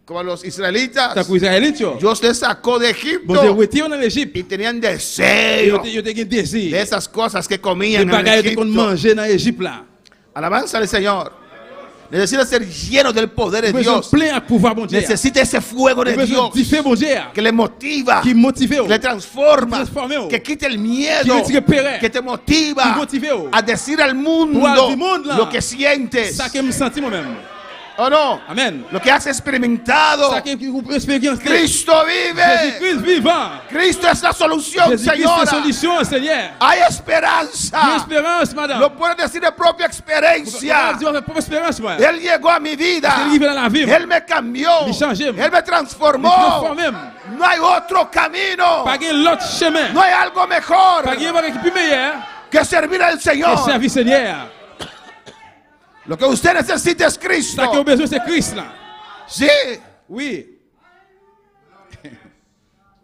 como los israelitas. T'as quoi israélite yo? Dios les sacó de Bon Dieu Egipto retire en Égypte. y tenían Yo deseo te de désir. esas cosas que Les comían en bagages qu'on Egipto. mangeait dans Égypte là. Alabanza al Señor. Necesita ser lleno del poder de Vous besoin Dios. plein à pouvoir bon Dieu. Necesita ese fuego de Vous besoin Dios de bon Dieu. que le motiva, Qui motive. que le transforma, Transforme. que quite el Qui miedo, retire péré. que te motiva Qui motive. a decir al mundo Pour dire monde, là. lo que sientes. Ça que me senti moi-même. ¿O no? Amen. Lo que has experimentado. Ça que vous expérience. Cristo vive. Jésus-Christ vivant. Cristo es la solución, Jésus-Christ est Señora. solution, Seigneur. Hay Une esperanza. espérance, madame. Lo puedo decir de propia experiencia. Dieu a propre espérance, moi. Él llegó a mi vida. Él vive dans la vie. Él me cambió. Il change. Él me transformó. Transforme. No hay otro camino. Pas gain l'autre chemin. No hay algo mejor Pas gain bagage plus meilleur que servir al que Señor. servir Seigneur. Lo que usted necesita es Cristo. Ça que vous besoin c'est Christ là. Sí, Oui.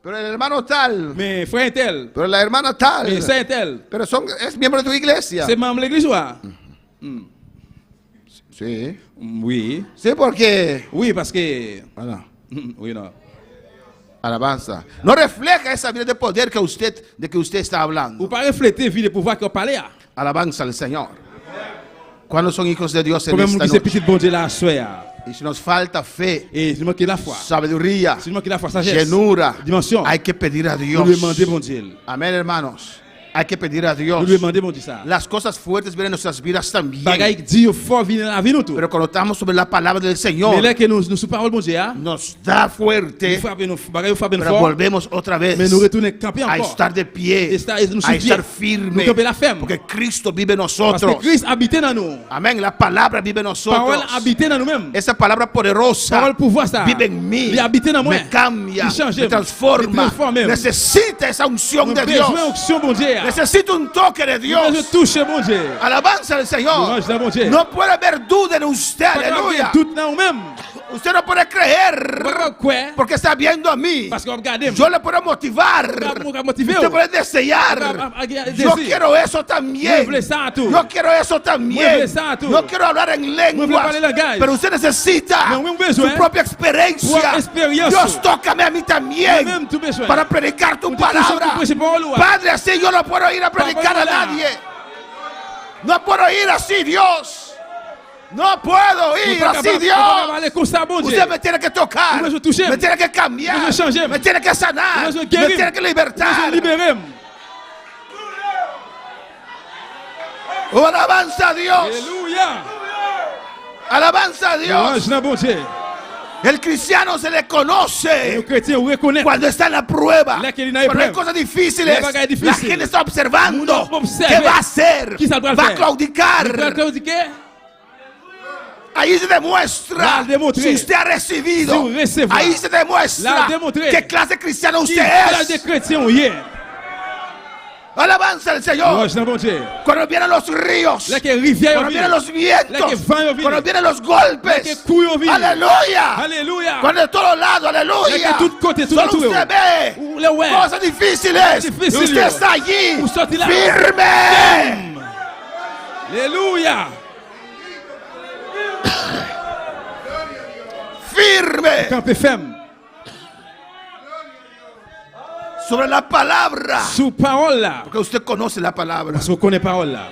pero el hermano tal, Mais frère tel, pero la hermana tal, mais saint tel, pero es miembro de tu iglesia. c'est membre de l'église ou pas? Sí. Oui. Sí, porque Oui, parce que voilà. oui non. Alabanza. No refleja esa vida de poder de que usted está hablando. Ou pas refléter vie de pouvoir qu'on parle à. Alabanza al Señor. ¿Cuándo son hijos de Dios en Comme esta qui c'est noche? petit bon Dieu là soir. Y si nos falta fe, Et si manque la foi. sabiduría, Si manque la foi sagesse. llenura, Dimension. hay que pedir a Nous Dios. lui demander bon Dieu. Amén, hermanos. Hay que pedir a Dios. Nous lui demander bon Dieu ça. Las cosas fuertes vienen en nuestras vidas también. Bagaille Dieu fort vient dans la vie nous tout. Pero cuando estamos sobre la palabra del Mais Señor, là que nous sous parole bon Dieu, nos da fuerte, nous frappe nous bagaille frappe pero fort. volvemos otra vez Mais nous retourner camper a encore. estar de pie, Nous a estar nous firme, camper la ferme. porque Cristo vive en Parce que nosotros. Christ habite dans nous. Amén. La palabra vive en Parole nosotros. habite dans nous-mêmes. Esa palabra poderosa Parole pouvoir ça. vive en mí, Il habite dans moi. me cambia, Il change, me transforma. me transforme. Necesita esa unción Nous de Dios. besoin onction bon Dieu. Necesita un toque de Nous besoin Dios. toucher bon Dieu. Alabanza al Señor. Louange de bon Dieu. No puede haber duda en usted. Pas Aleluya. tout dans nous-mêmes. Usted no puede creer Pas quoi? porque está viendo a mí. Parce qu'on regarde. Yo le puedo motivar. Motiver. Usted puede desear. Yo quiero eso también. Moi, ça tout. Yo quiero eso Moi, también. ça tout. No quiero hablar en lenguas. parler langage. Pero usted necesita Mais moi, besoin. su propia experiencia. Pour expérience. Dios, tócame a mí también Moi-même, tout besoin. para predicar tu Pour te toucher, palabra. pour prêcher parole, ouais. Padre, así yo no puedo ir a predicar a Papá, nadie. No puedo ir así, Dios. No puedo ir así, Dios. Aller comme ça bon Dieu. Usted me tiene que tocar, Yo me touché. me tiene que cambiar, Yo me changé. me tiene que sanar, Yo me me guéri. tiene que Je libertar. libérer. Oh, alabanza a Dios, Alléluia. alabanza a Dios. Louange de bon Dieu. El cristiano se le Nos conoce chrétiens reconnaissent. cuando está en la prueba, Là qu'il y a une cuando hay épreuve. cosas difíciles. Les bagailles La difíciles. gente está observando. Uno observe. ¿Qué va a hacer? Qui ça doit Va a faire? claudicar. Il va claudiquer. Ahí se demuestra La demostré. si usted ha recibido. Si vous recevez. Ahí se demuestra La demostré. qué clase de cristiano Qui usted classe de es. chrétien ou hier? Alabanza al Señor. Louange dans bon Dieu. Cuando vienen los ríos, Là que rivière cuando vienen los vientos, cuando vienen los que golpes. couille au vide. Aleluya. Alléluia. Cuando de todos lados, aleluya. Là que tout côté, tout Solo autour. usted ve Ou le ouais. cosas difíciles. Difícil, Y usted yo. está allí, Ou sorti là. firme. Alléluia. Firme Campé ferme. sobre la palabra. Sous parole là. Porque usted conoce la palabra. Parce qu'on connaît parole là.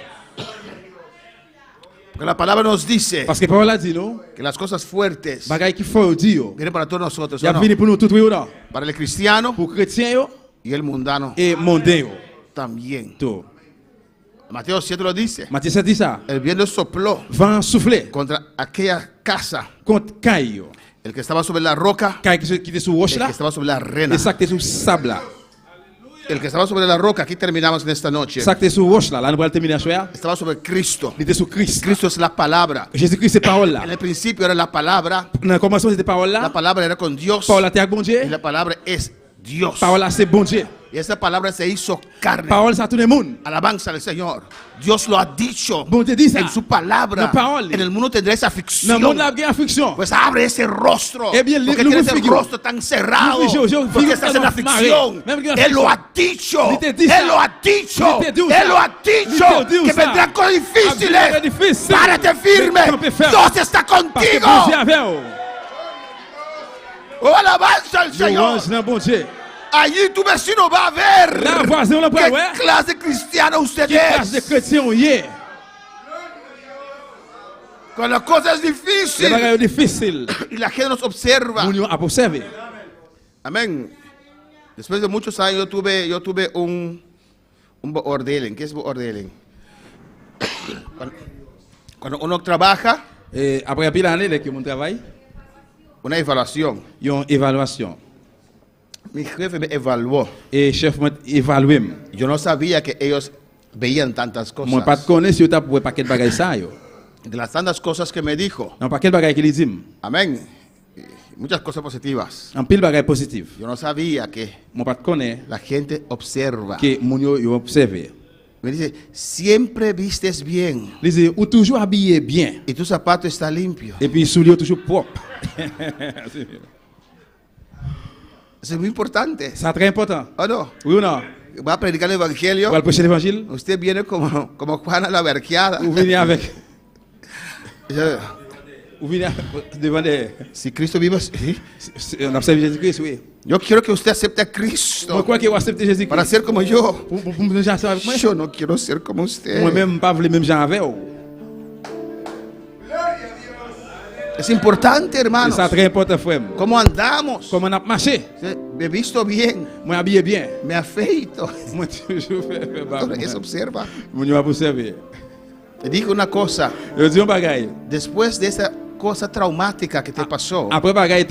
Porque la palabra nos dice Parce que parole là dit nous, que las cosas fuertes bagay qui faut dire. vienen para todos nosotros. Y ¿O a no? venu pour nous tout oui ou non? Para el cristiano Pour chrétien yo y el mundano et mondain yo. también. Tout. Mateo 7 lo dice. Matthieu 7 dit ça. El viento sopló Vent soufflé contra aquella casa. contre caille yo. El que estaba sobre la roca, Caille qui était sous roche el là que estaba sobre la arena. et ça qui était sous sable là. El que estaba sobre la roca, aquí terminamos en esta noche. Ça qui était sous roche là, là nous allons terminer soir. Estaba sobre Cristo. Il était sous Christ. Cristo es la palabra. Jésus-Christ c'est parole là. En el principio era la palabra. Dans le commencement c'était parole La là. palabra era con Dios. Parole là était bon Y Dieu. la palabra es Dios. Parole là c'est bon Dieu. Y esa palabra se hizo carne. Parole ça tout le monde. Alabanza al Señor. Dios lo ha dicho Bon Dieu dit ça. en su palabra. La parole. En el mundo tendrá esa Dans le aflicción. monde là il y a affliction. Pues abre ese rostro. Eh bien, porque le tienes el figure. rostro tan cerrado. Yo Porque figure estás en tellement aflicción. marré. Même que Él lo aflicción. ha dicho. Il te dit ça. Él lo ha dicho. Il te dit Él ça. lo ha Il dicho. te dit Que ça. vendrán cosas difíciles. Avenir difícil. Párate firme. Mais campe ferme. Dios está Parce que contigo. bon Dieu avec vous. Oh, alabanza al Señor. Louange dans bon Dieu. Allí tu vecino va a ver. Là voisin on ¿Qué peut ouais. clase de cristiano usted Qui classe de es? chrétien on y est. Cuando la cosa es Les difícil bagages difficiles. y la gente nos observa. On y a observé. Amén. Después de muchos años yo tuve un beoordeling. ¿Qué es beoordeling? Cuando uno trabaja, Et après pile d'années là que mon travail, una evaluación. il y a une évaluation. Mi jefe me evaluó. Et chef m'a évalué. Yo no sabía que ellos veían tantas Moi pas de cosas. connaître si tu as pour paquet de bagages ça yo. De las tantas cosas que me dijo. Non paquet de bagages qu'il dit. Amén. Y muchas cosas positivas. En pile bagages positifs. Yo no sabía que Moi pas de connaître la gente observa. que mon yo observé. Me dice, siempre vistes bien Il dit ou toujours habillé bien y tu zapato está limpio. et puis souliers toujours propre. Eso es muy importante. C'est très important. ¿O no? Oui ou non? Va a predicar el On evangelio. va prêcher l'évangile. Usted viene como Juana la Verqueada. Ou venir avec Eh, ou venir devant des Si Cristo vive, sí. on observe Jésus-Christ oui. Yo quiero que usted acepte a Moi Cristo quoi que vous accepter Jésus-Christ. para ser como yo. Pour me gens avec moi. Yo no quiero ser como usted. Moi même pas les mêmes gens avec vous. Es importante, C'est hermanos. ça très important frère. ¿Cómo andamos? Comment on a marché? Me he visto bien, Moi habillé bien. me afeito. Moi toujours fait bas. Eso observa. Moi va observer. Le dije una cosa. Je dis un bagage. Después de esa cosa traumática que te pasó, Après bagage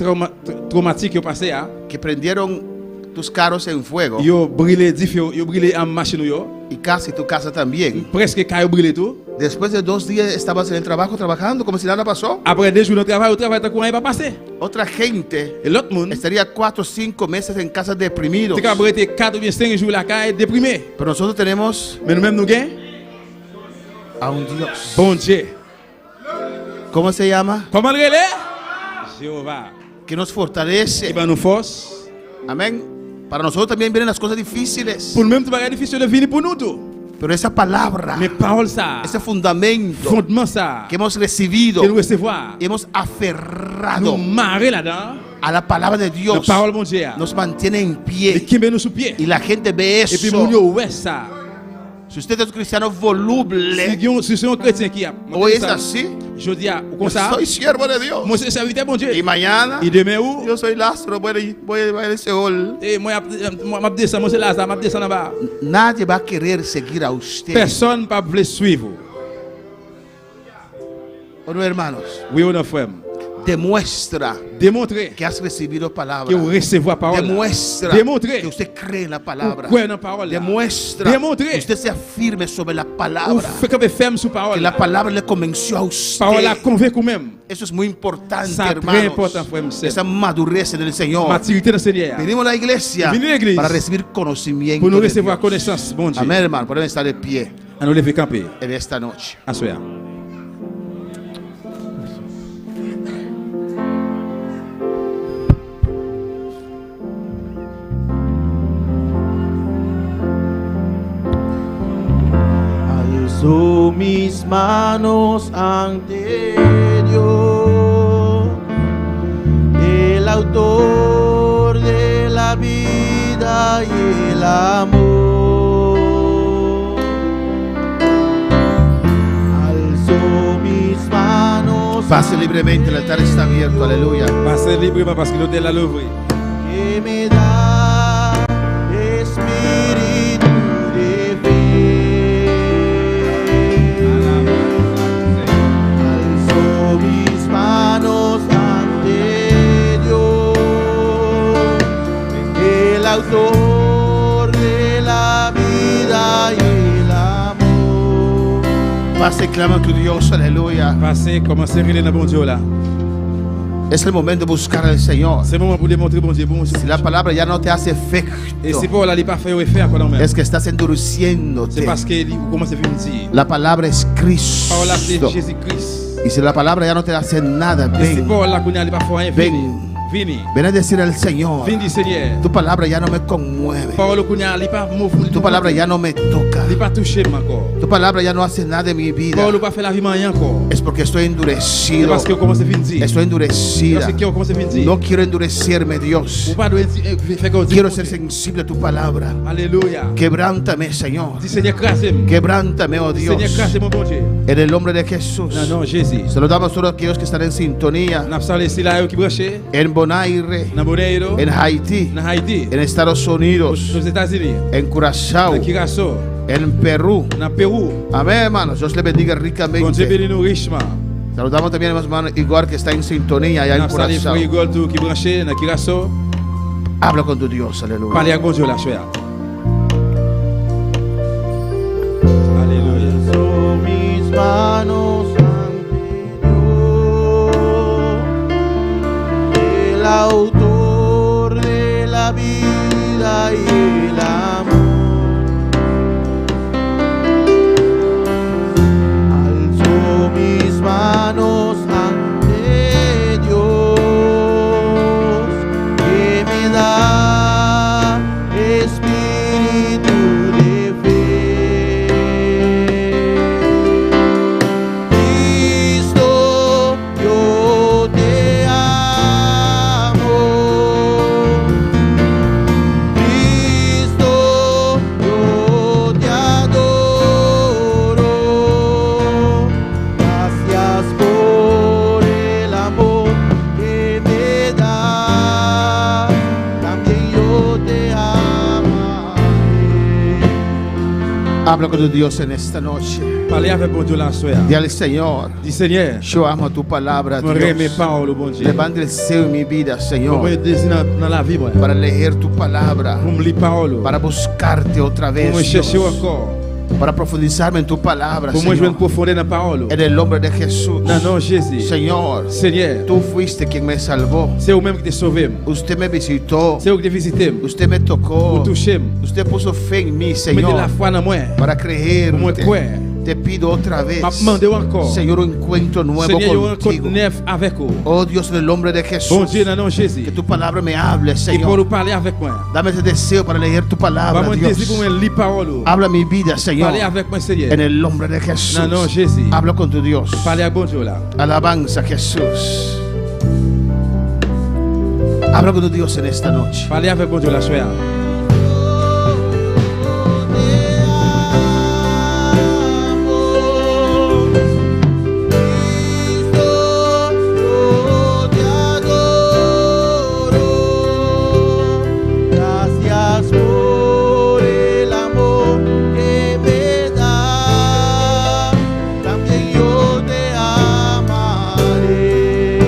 traumatique yo passé a, que prendieron tus carros en fuego yo brûlé yo brûlé en machine yo. y casi tu casa también. Presque caillou brûlé tout. Después de 2 días estabas en el trabajo trabajando como si nada pasó. Après 2 jours de travail, au travail tant qu'on pas passé. Otra gente Et l'autre monde, estaría 4 o 5 meses en casa deprimidos. t'es capable de 4 ou bien 5 jours la caille déprimé. Pero nosotros tenemos Mais nous-mêmes nous gain a un Dios. bon Dieu. ¿Cómo se llama? Comment le relais? Jéhovah. Que nos fortalece. Il va nous force. Amén. Para nosotros también vienen las cosas difíciles. Pour nous-mêmes, tu vas difficile de venir pour nous tout. Pero esa palabra, Mais parole ça, ese fundamento fondement ça, que hemos recibido, que nous recevoir, hemos nous aferrado marrer là-dedans, a la palabra de la Dios, parole mon Dieu. nos mantiene en Et pie. qui met nous sous pied. Y la gente ve Et puis eso. mon Dieu, ouais ça. Si usted es un cristiano voluble, Si c'est un chrétien qui a, hoy es así. je dis, comme ça, Soy siervo de Dios. moi c'est serviteur mon Dieu. Y mañana, Et demain où? yo soy Lázaro, voy a ir al Seol. Et moi, je descends, moi c'est là, je descends là-bas. Nadie va a querer seguir a usted. Personne ne peut suivre. ¿O no, hermanos? Oui ou non, frère? Demuestra Démontrer que has recibido palabra. que vous recevez la parole. Demuestra Démontrer que usted cree en la palabra. que vous croyez dans la parole. Demuestra Démontrer que usted se afirme sobre la vous palabra. faites que vous ferme sur Que parole. la palabra le convenció a Parole a usted. convaincu même. Eso es muy importante, Ça, très hermanos. important, frère et sœur. Esa madurez en el Señor. Maturité dans le Seigneur. Venimos a la iglesia Venir à l'église para recibir conocimiento pour nous de recevoir Dios. connaissance, bon Dieu. Amén, hermano. Podemos estar de pie À nous lever camper. en esta noche. À soir. Alzo mis manos ante Dios, el autor de la vida y el amor. Alzo mis manos Pase libremente, el altar está abierto. Aleluya. Passez librement parce que l'hôtel a l'ouvert. que me da espíritu de fe. Alzo mis manos ante Dios, el autor de la vida y el amor. Pase y clama a tu Dios. Aleluya. Passez, commencez à rire dans bon Dieu là. Es el momento de buscar al Señor. C'est le moment pour démontrer bon Dieu. Bon Dieu. Si la palabra ya no te hace Et efecto, c'est pas là, il pas fait au effet encore même. es que estás endureciéndote. C'est parce que vous commencez à venir dire. La palabra es Parole là, c'est Cristo. Jésus-Christ. Y si la palabra ya no te hace nada, Et c'est ven. pas là qu'on n'y pas faire rien. Ven. Vini. Ven a decir al Señor, Vini du Seigneur. tu palabra ya no me conmueve. Parole qu'on n'y a pas mouvement. Tu palabra ya no me toca. Il pas touché encore. Tu palabra ya no hace nada en mi vida. Parole pas fait la vie rien encore. Es porque estoy C'est endurecido. parce que vous commencez à venir dire. Estoy endurecida. Parce que vous commencez à venir dire. No quiero endurecerme, Dios. Vous pas doit faire comme Quiero Dieu. ser sensible a tu palabra. Alléluia. Quebrántame, Señor. Dis Seigneur, crasez-moi. Quebrántame, oh Dios. Seigneur, crasez-moi, bon Dieu. En el nombre de Jesús. Non, non, Jésus. Saludamos a todos aquellos que están en sintonía. Nous avons laissé là qui branché. En Bonaire, Dans Bonaire. en Haití, Dans Haïti. en Estados Unidos, Aux États-Unis. en Curazao, Dans Curaçao. en Perú. Dans Pérou. Amén, hermanos. Dios le bendiga Bon Dieu ricamente. bénit nous richement. Saludamos también a mi hermano Igor que está en sintonía allá Nous en avons salué Curazao. frère Igor tout qui branché dans Curaçao. Habla con tu Dios, aleluya. Parlez à bon Dieu là, frère. Alléluia. Alzo mis manos ante Dios, el autor de la vida y el amor. Alzo mis manos ante Dios, que me da espíritu de fe. Cristo, yo te amo. Cristo, yo te adoro. Gracias por el amor que me da. También yo te amaré. Habla con tu Dios en esta noche. Parlez avec bon Dieu là, frère. Dile al Señor, Dis Seigneur, yo amo tu palabra, moi mes Dios. paroles, bon Dieu. Levanta el deseo en mi vida, Pour Señor, me désir dans la vie, moi. para leer tu palabra, Pour me lire parole. para buscarte otra Pour vez, me chercher Dios, encore. para profundizarme en tu palabra, Pour moi jouer une Señor. profondeur dans la parole. En el nombre de Jesús. Non, non, Jésus. Señor, Seigneur, tú fuiste quien me salvó. c'est vous-même qui t'es sauvé. Usted me visitó. C'est vous qui t'es visité. Usted me tocó. Vous touchez. Usted puso fe en mí, Vous mettez la Señor, foi dans moi. para creer. Moi, quoi? Te pido otra vez, M'a demandé encore. Señor, un encuentro nuevo Seigneur, il y a un contigo. compte neuf avec vous. Oh Dios, en el nombre de Bon Jesús, Dieu, non, non, Jésus. que tu palabra me hable, Et pour Señor. nous parler avec moi. Dame ese deseo para leer tu palabra, Pas mon désir pour Dios. me lire parole. Habla mi vida, Señor, Parlez avec moi, Seigneur. en el nombre de Jesús. Non, non, Jésus. Habla con tu Dios. Parlez à bon Dieu là. Alabanza, Jesús. Habla con tu Dios en esta noche. Parlez avec bon Dieu là, frère. Cristo, yo te adoro. Gracias por el amor que me da. También yo te amaré.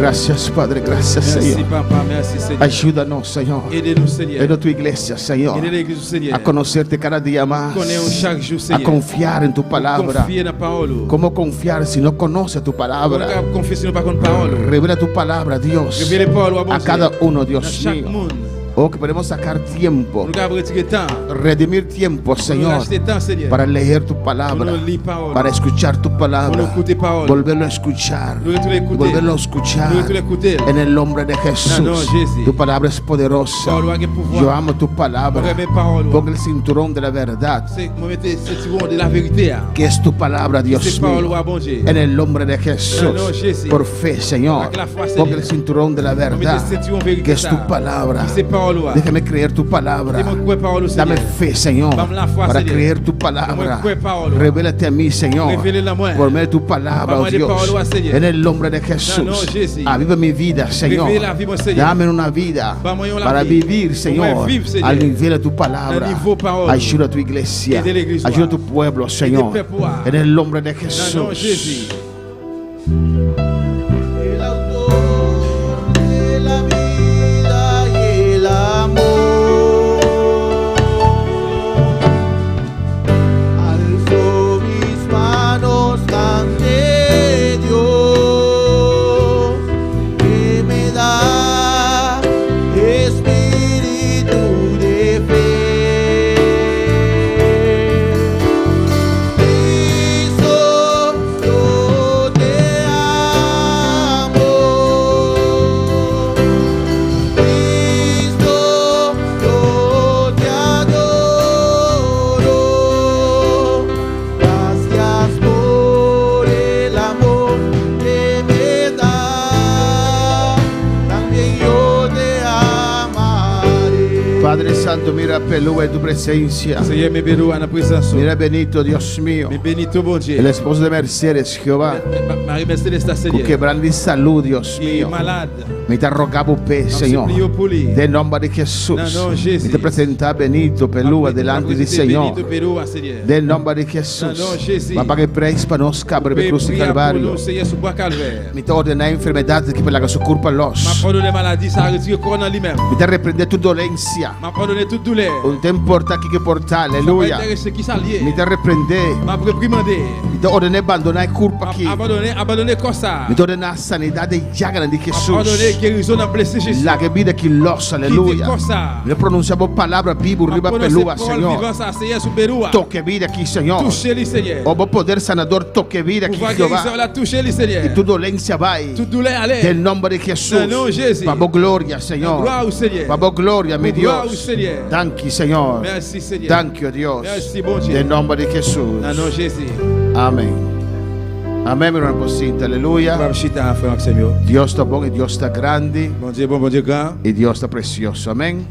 Gracias, Padre, gracias, Merci, Señor. Papa. Merci, Seigneur. Ayúdanos, Señor. Aidez-nous, Seigneur. Ayuda a tu iglesia, Señor, Aidez l'église, Seigneur. a conocerte cada día más, Connais-nous chaque jour, a Seigneur. confiar en tu palabra. Confier dans la parole. ¿Cómo confiar si no conoce tu palabra? Confier si nous pas contre parole. Revela tu palabra, Dios, Révéler parole à bon a Dieu. cada uno, Dans Dios chaque mío. monde. Oh, que podemos sacar tiempo, Nous devons retirer temps. redimir tiempo, Nous Señor, acheter temps, Seigneur. para leer tu Pour palabra, nous lire parole. para escuchar tu Pour nous palabra, écouter parole. volverlo a escuchar, Nous retourner y écouter. volverlo a escuchar. Nous retourner écouter. En el nombre de Jesús, No, Jesús. tu palabra es poderosa. Parole a pouvoir. Yo amo tu palabra. Pour aimer parole. Ponga el cinturón de la verdad, C'est moi mettez ce tiron de la vérité. que es tu palabra, Dios C'est parole mío. à bon Dieu. En el nombre de Jesús, No, Jesús. por fe, Señor, Avec la foi, ponga Señor. el cinturón de la Moi verdad, mettez ce tiron vérité. que es tu palabra. C'est parole. Déjame creer tu palabra. Dis-moi quoi parole, Dame Seigneur. fe, Señor, Dame la foi, para Señor. creer tu Dame palabra. quoi parole. Revélate a mí, Señor, Révélez-la moi. por medio de tu palabra, Vamos oh a decir Dios. palabra, Señor. En el nombre de No, Jesús, Jesús. aviva mi vida, Señor. Révélez la vie, mon Seigneur. Dame una vida Vamos a la para vie. vivir, Señor, Vamos a vivre, Señor. al nivel de tu palabra. Al niveau parole. Ayuda a tu iglesia, Aide la iglesia. ayuda a tu pueblo, Señor. peuple. En el nombre de No, Jesús. Jésus. El autor de la vida y el amor. Alzo mis manos ante Dios, que me da espíritu de fe. Cristo, yo te amo. Cristo, yo te adoro. Gracias por el amor que me da. También yo te amaré. Padre Santo, mira Pelúa en tu presencia. Seigneur, me bénis à la présence. Mira Benito, Dios mío. Me bénis tout, bon Dieu. El esposo de Mercedes, Jehová. Marie Mercedes, Tu Seigneur. quebrando salud, Dios Qui est mío. malade. Me te rogaba pe, Señor. supplico por él. De nombre de Jesús. No, Jesús. Me te presenta Benito Pelúa delante del Señor. Benito Perú, Seigneur. De nombre de Jesús. No, Jesús. Papá que preis para nos cabre de cruz y Prière pour calvario. nous, Seigneur, sur bois calvaire. Me te ordena enfermedades que pela su culpa M'a los. pardonné maladie, ça a retiré le corps dans lui-même. Me te reprende tu dolencia. M'a pardonné toute douleur. Un te importa aquí que porta, M'a aleluya. pas intéressé qui s'alliait. Me te reprende. M'a réprimandé. Me te ordena abandonar culpa M'a aquí. abandonné comme ça. Me te ordena sanidad de llaga de M'a pardonné Jesús. guérison dans blessé Jésus. La que vida que los, Qui dit aleluya. comme ça. Le pronunciamos palabra viva, M'a riba prononcé pelúa, parole Señor. vivant, ça, Seigneur, sur Perú. Toque vida aquí, Señor. Touchez-le, Seigneur. Oh, poder sanador, toque vida aquí, Pouvoir guérison, Jehová. la touchez-le, Seigneur. Y tu dolencia va ahí. Toute douleur, allez. Del nombre de Jesús. No, Jesús. Pavo gloria, Señor. Gloire au Seigneur. Pavo gloria, mi Gloire au Dios. Seigneur. Thank you, Señor. Merci, Seigneur. Thank you, Dios. Merci, bon Dieu. Del nombre de Jesús. Dans le nom de Jésus. Amén. Amén, mi hermano Posita. Aleluya. Frère Chita, frère Maximio. Dios está bueno y Dios está grande Bon Dieu grand. y Dios está precioso. Amén.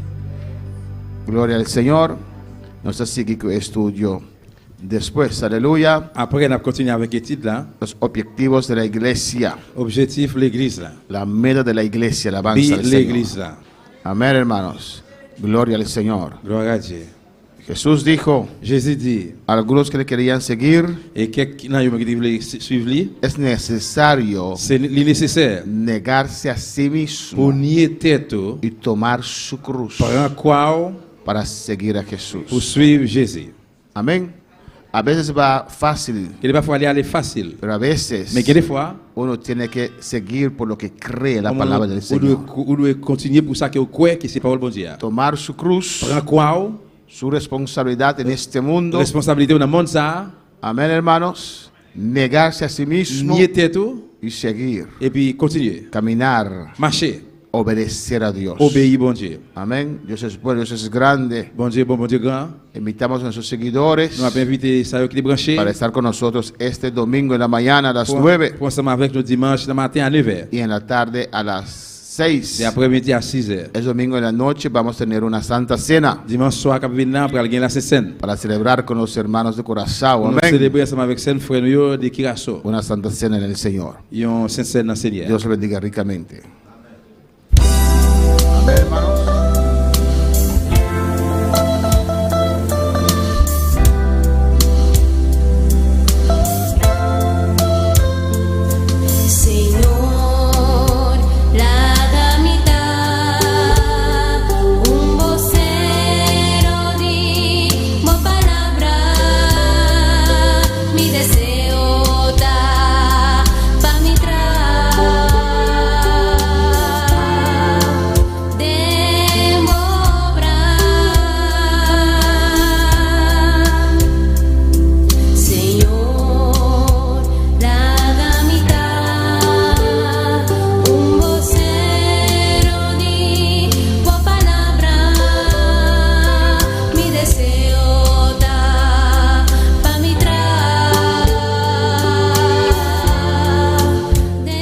Gloria al Señor. Nos sigue con estudio después. Aleluya. Après, on a continué avec l'étude là. Los objetivos de la iglesia. Objectif, l'église là. La meta de la iglesia. La avanza Be del Señor. l'église là. Amén, hermanos. Gloria al Señor. Gloire à Dieu. Jesús dijo Jésus dit, a algunos que le querían seguir, et quelqu'un qui voulait suivre lui, es necesario c'est nécessaire negarse a sí pour mismo nier tête y tomar su cruz prendre quoi para seguir a pour Jesús. suivre Jésus. Amén. A veces va fácil, Que des fois aller facile, pero a veces mais que des fois uno tiene que seguir por lo que cree la on palabra del Señor. doit continuer pour ça que vous croyez que c'est parole bon Dieu. Tomar su cruz, Prendre quoi su responsabilidad en este mundo. responsabilité dans le monde ça, Amén, hermanos. Negarse a sí mismo nier tête y seguir, et puis continuer, caminar, marcher, obedecer a Dios. obéir bon Dieu. Amén. Dios es bueno, Dios es grande. Bon Dieu grand. Invitamos a nuestros seguidores Nous avons invité ça qui est branché para estar con nosotros este domingo en la mañana a las pour 9 ensemble avec nous dimanche le matin à 9h y en la tarde a las et 6. après-midi à 6h. El domingo en la noche vamos a tener una santa cena Dimanche soir, quand nous venons, pour aller la scène. para celebrar con los hermanos de Curazao. Nous Amén. célébrer ensemble avec Saint frère de Kirasso. Una santa cena en el Señor. Et on s'enseigne dans le Seigneur. Dios le bendiga ricamente.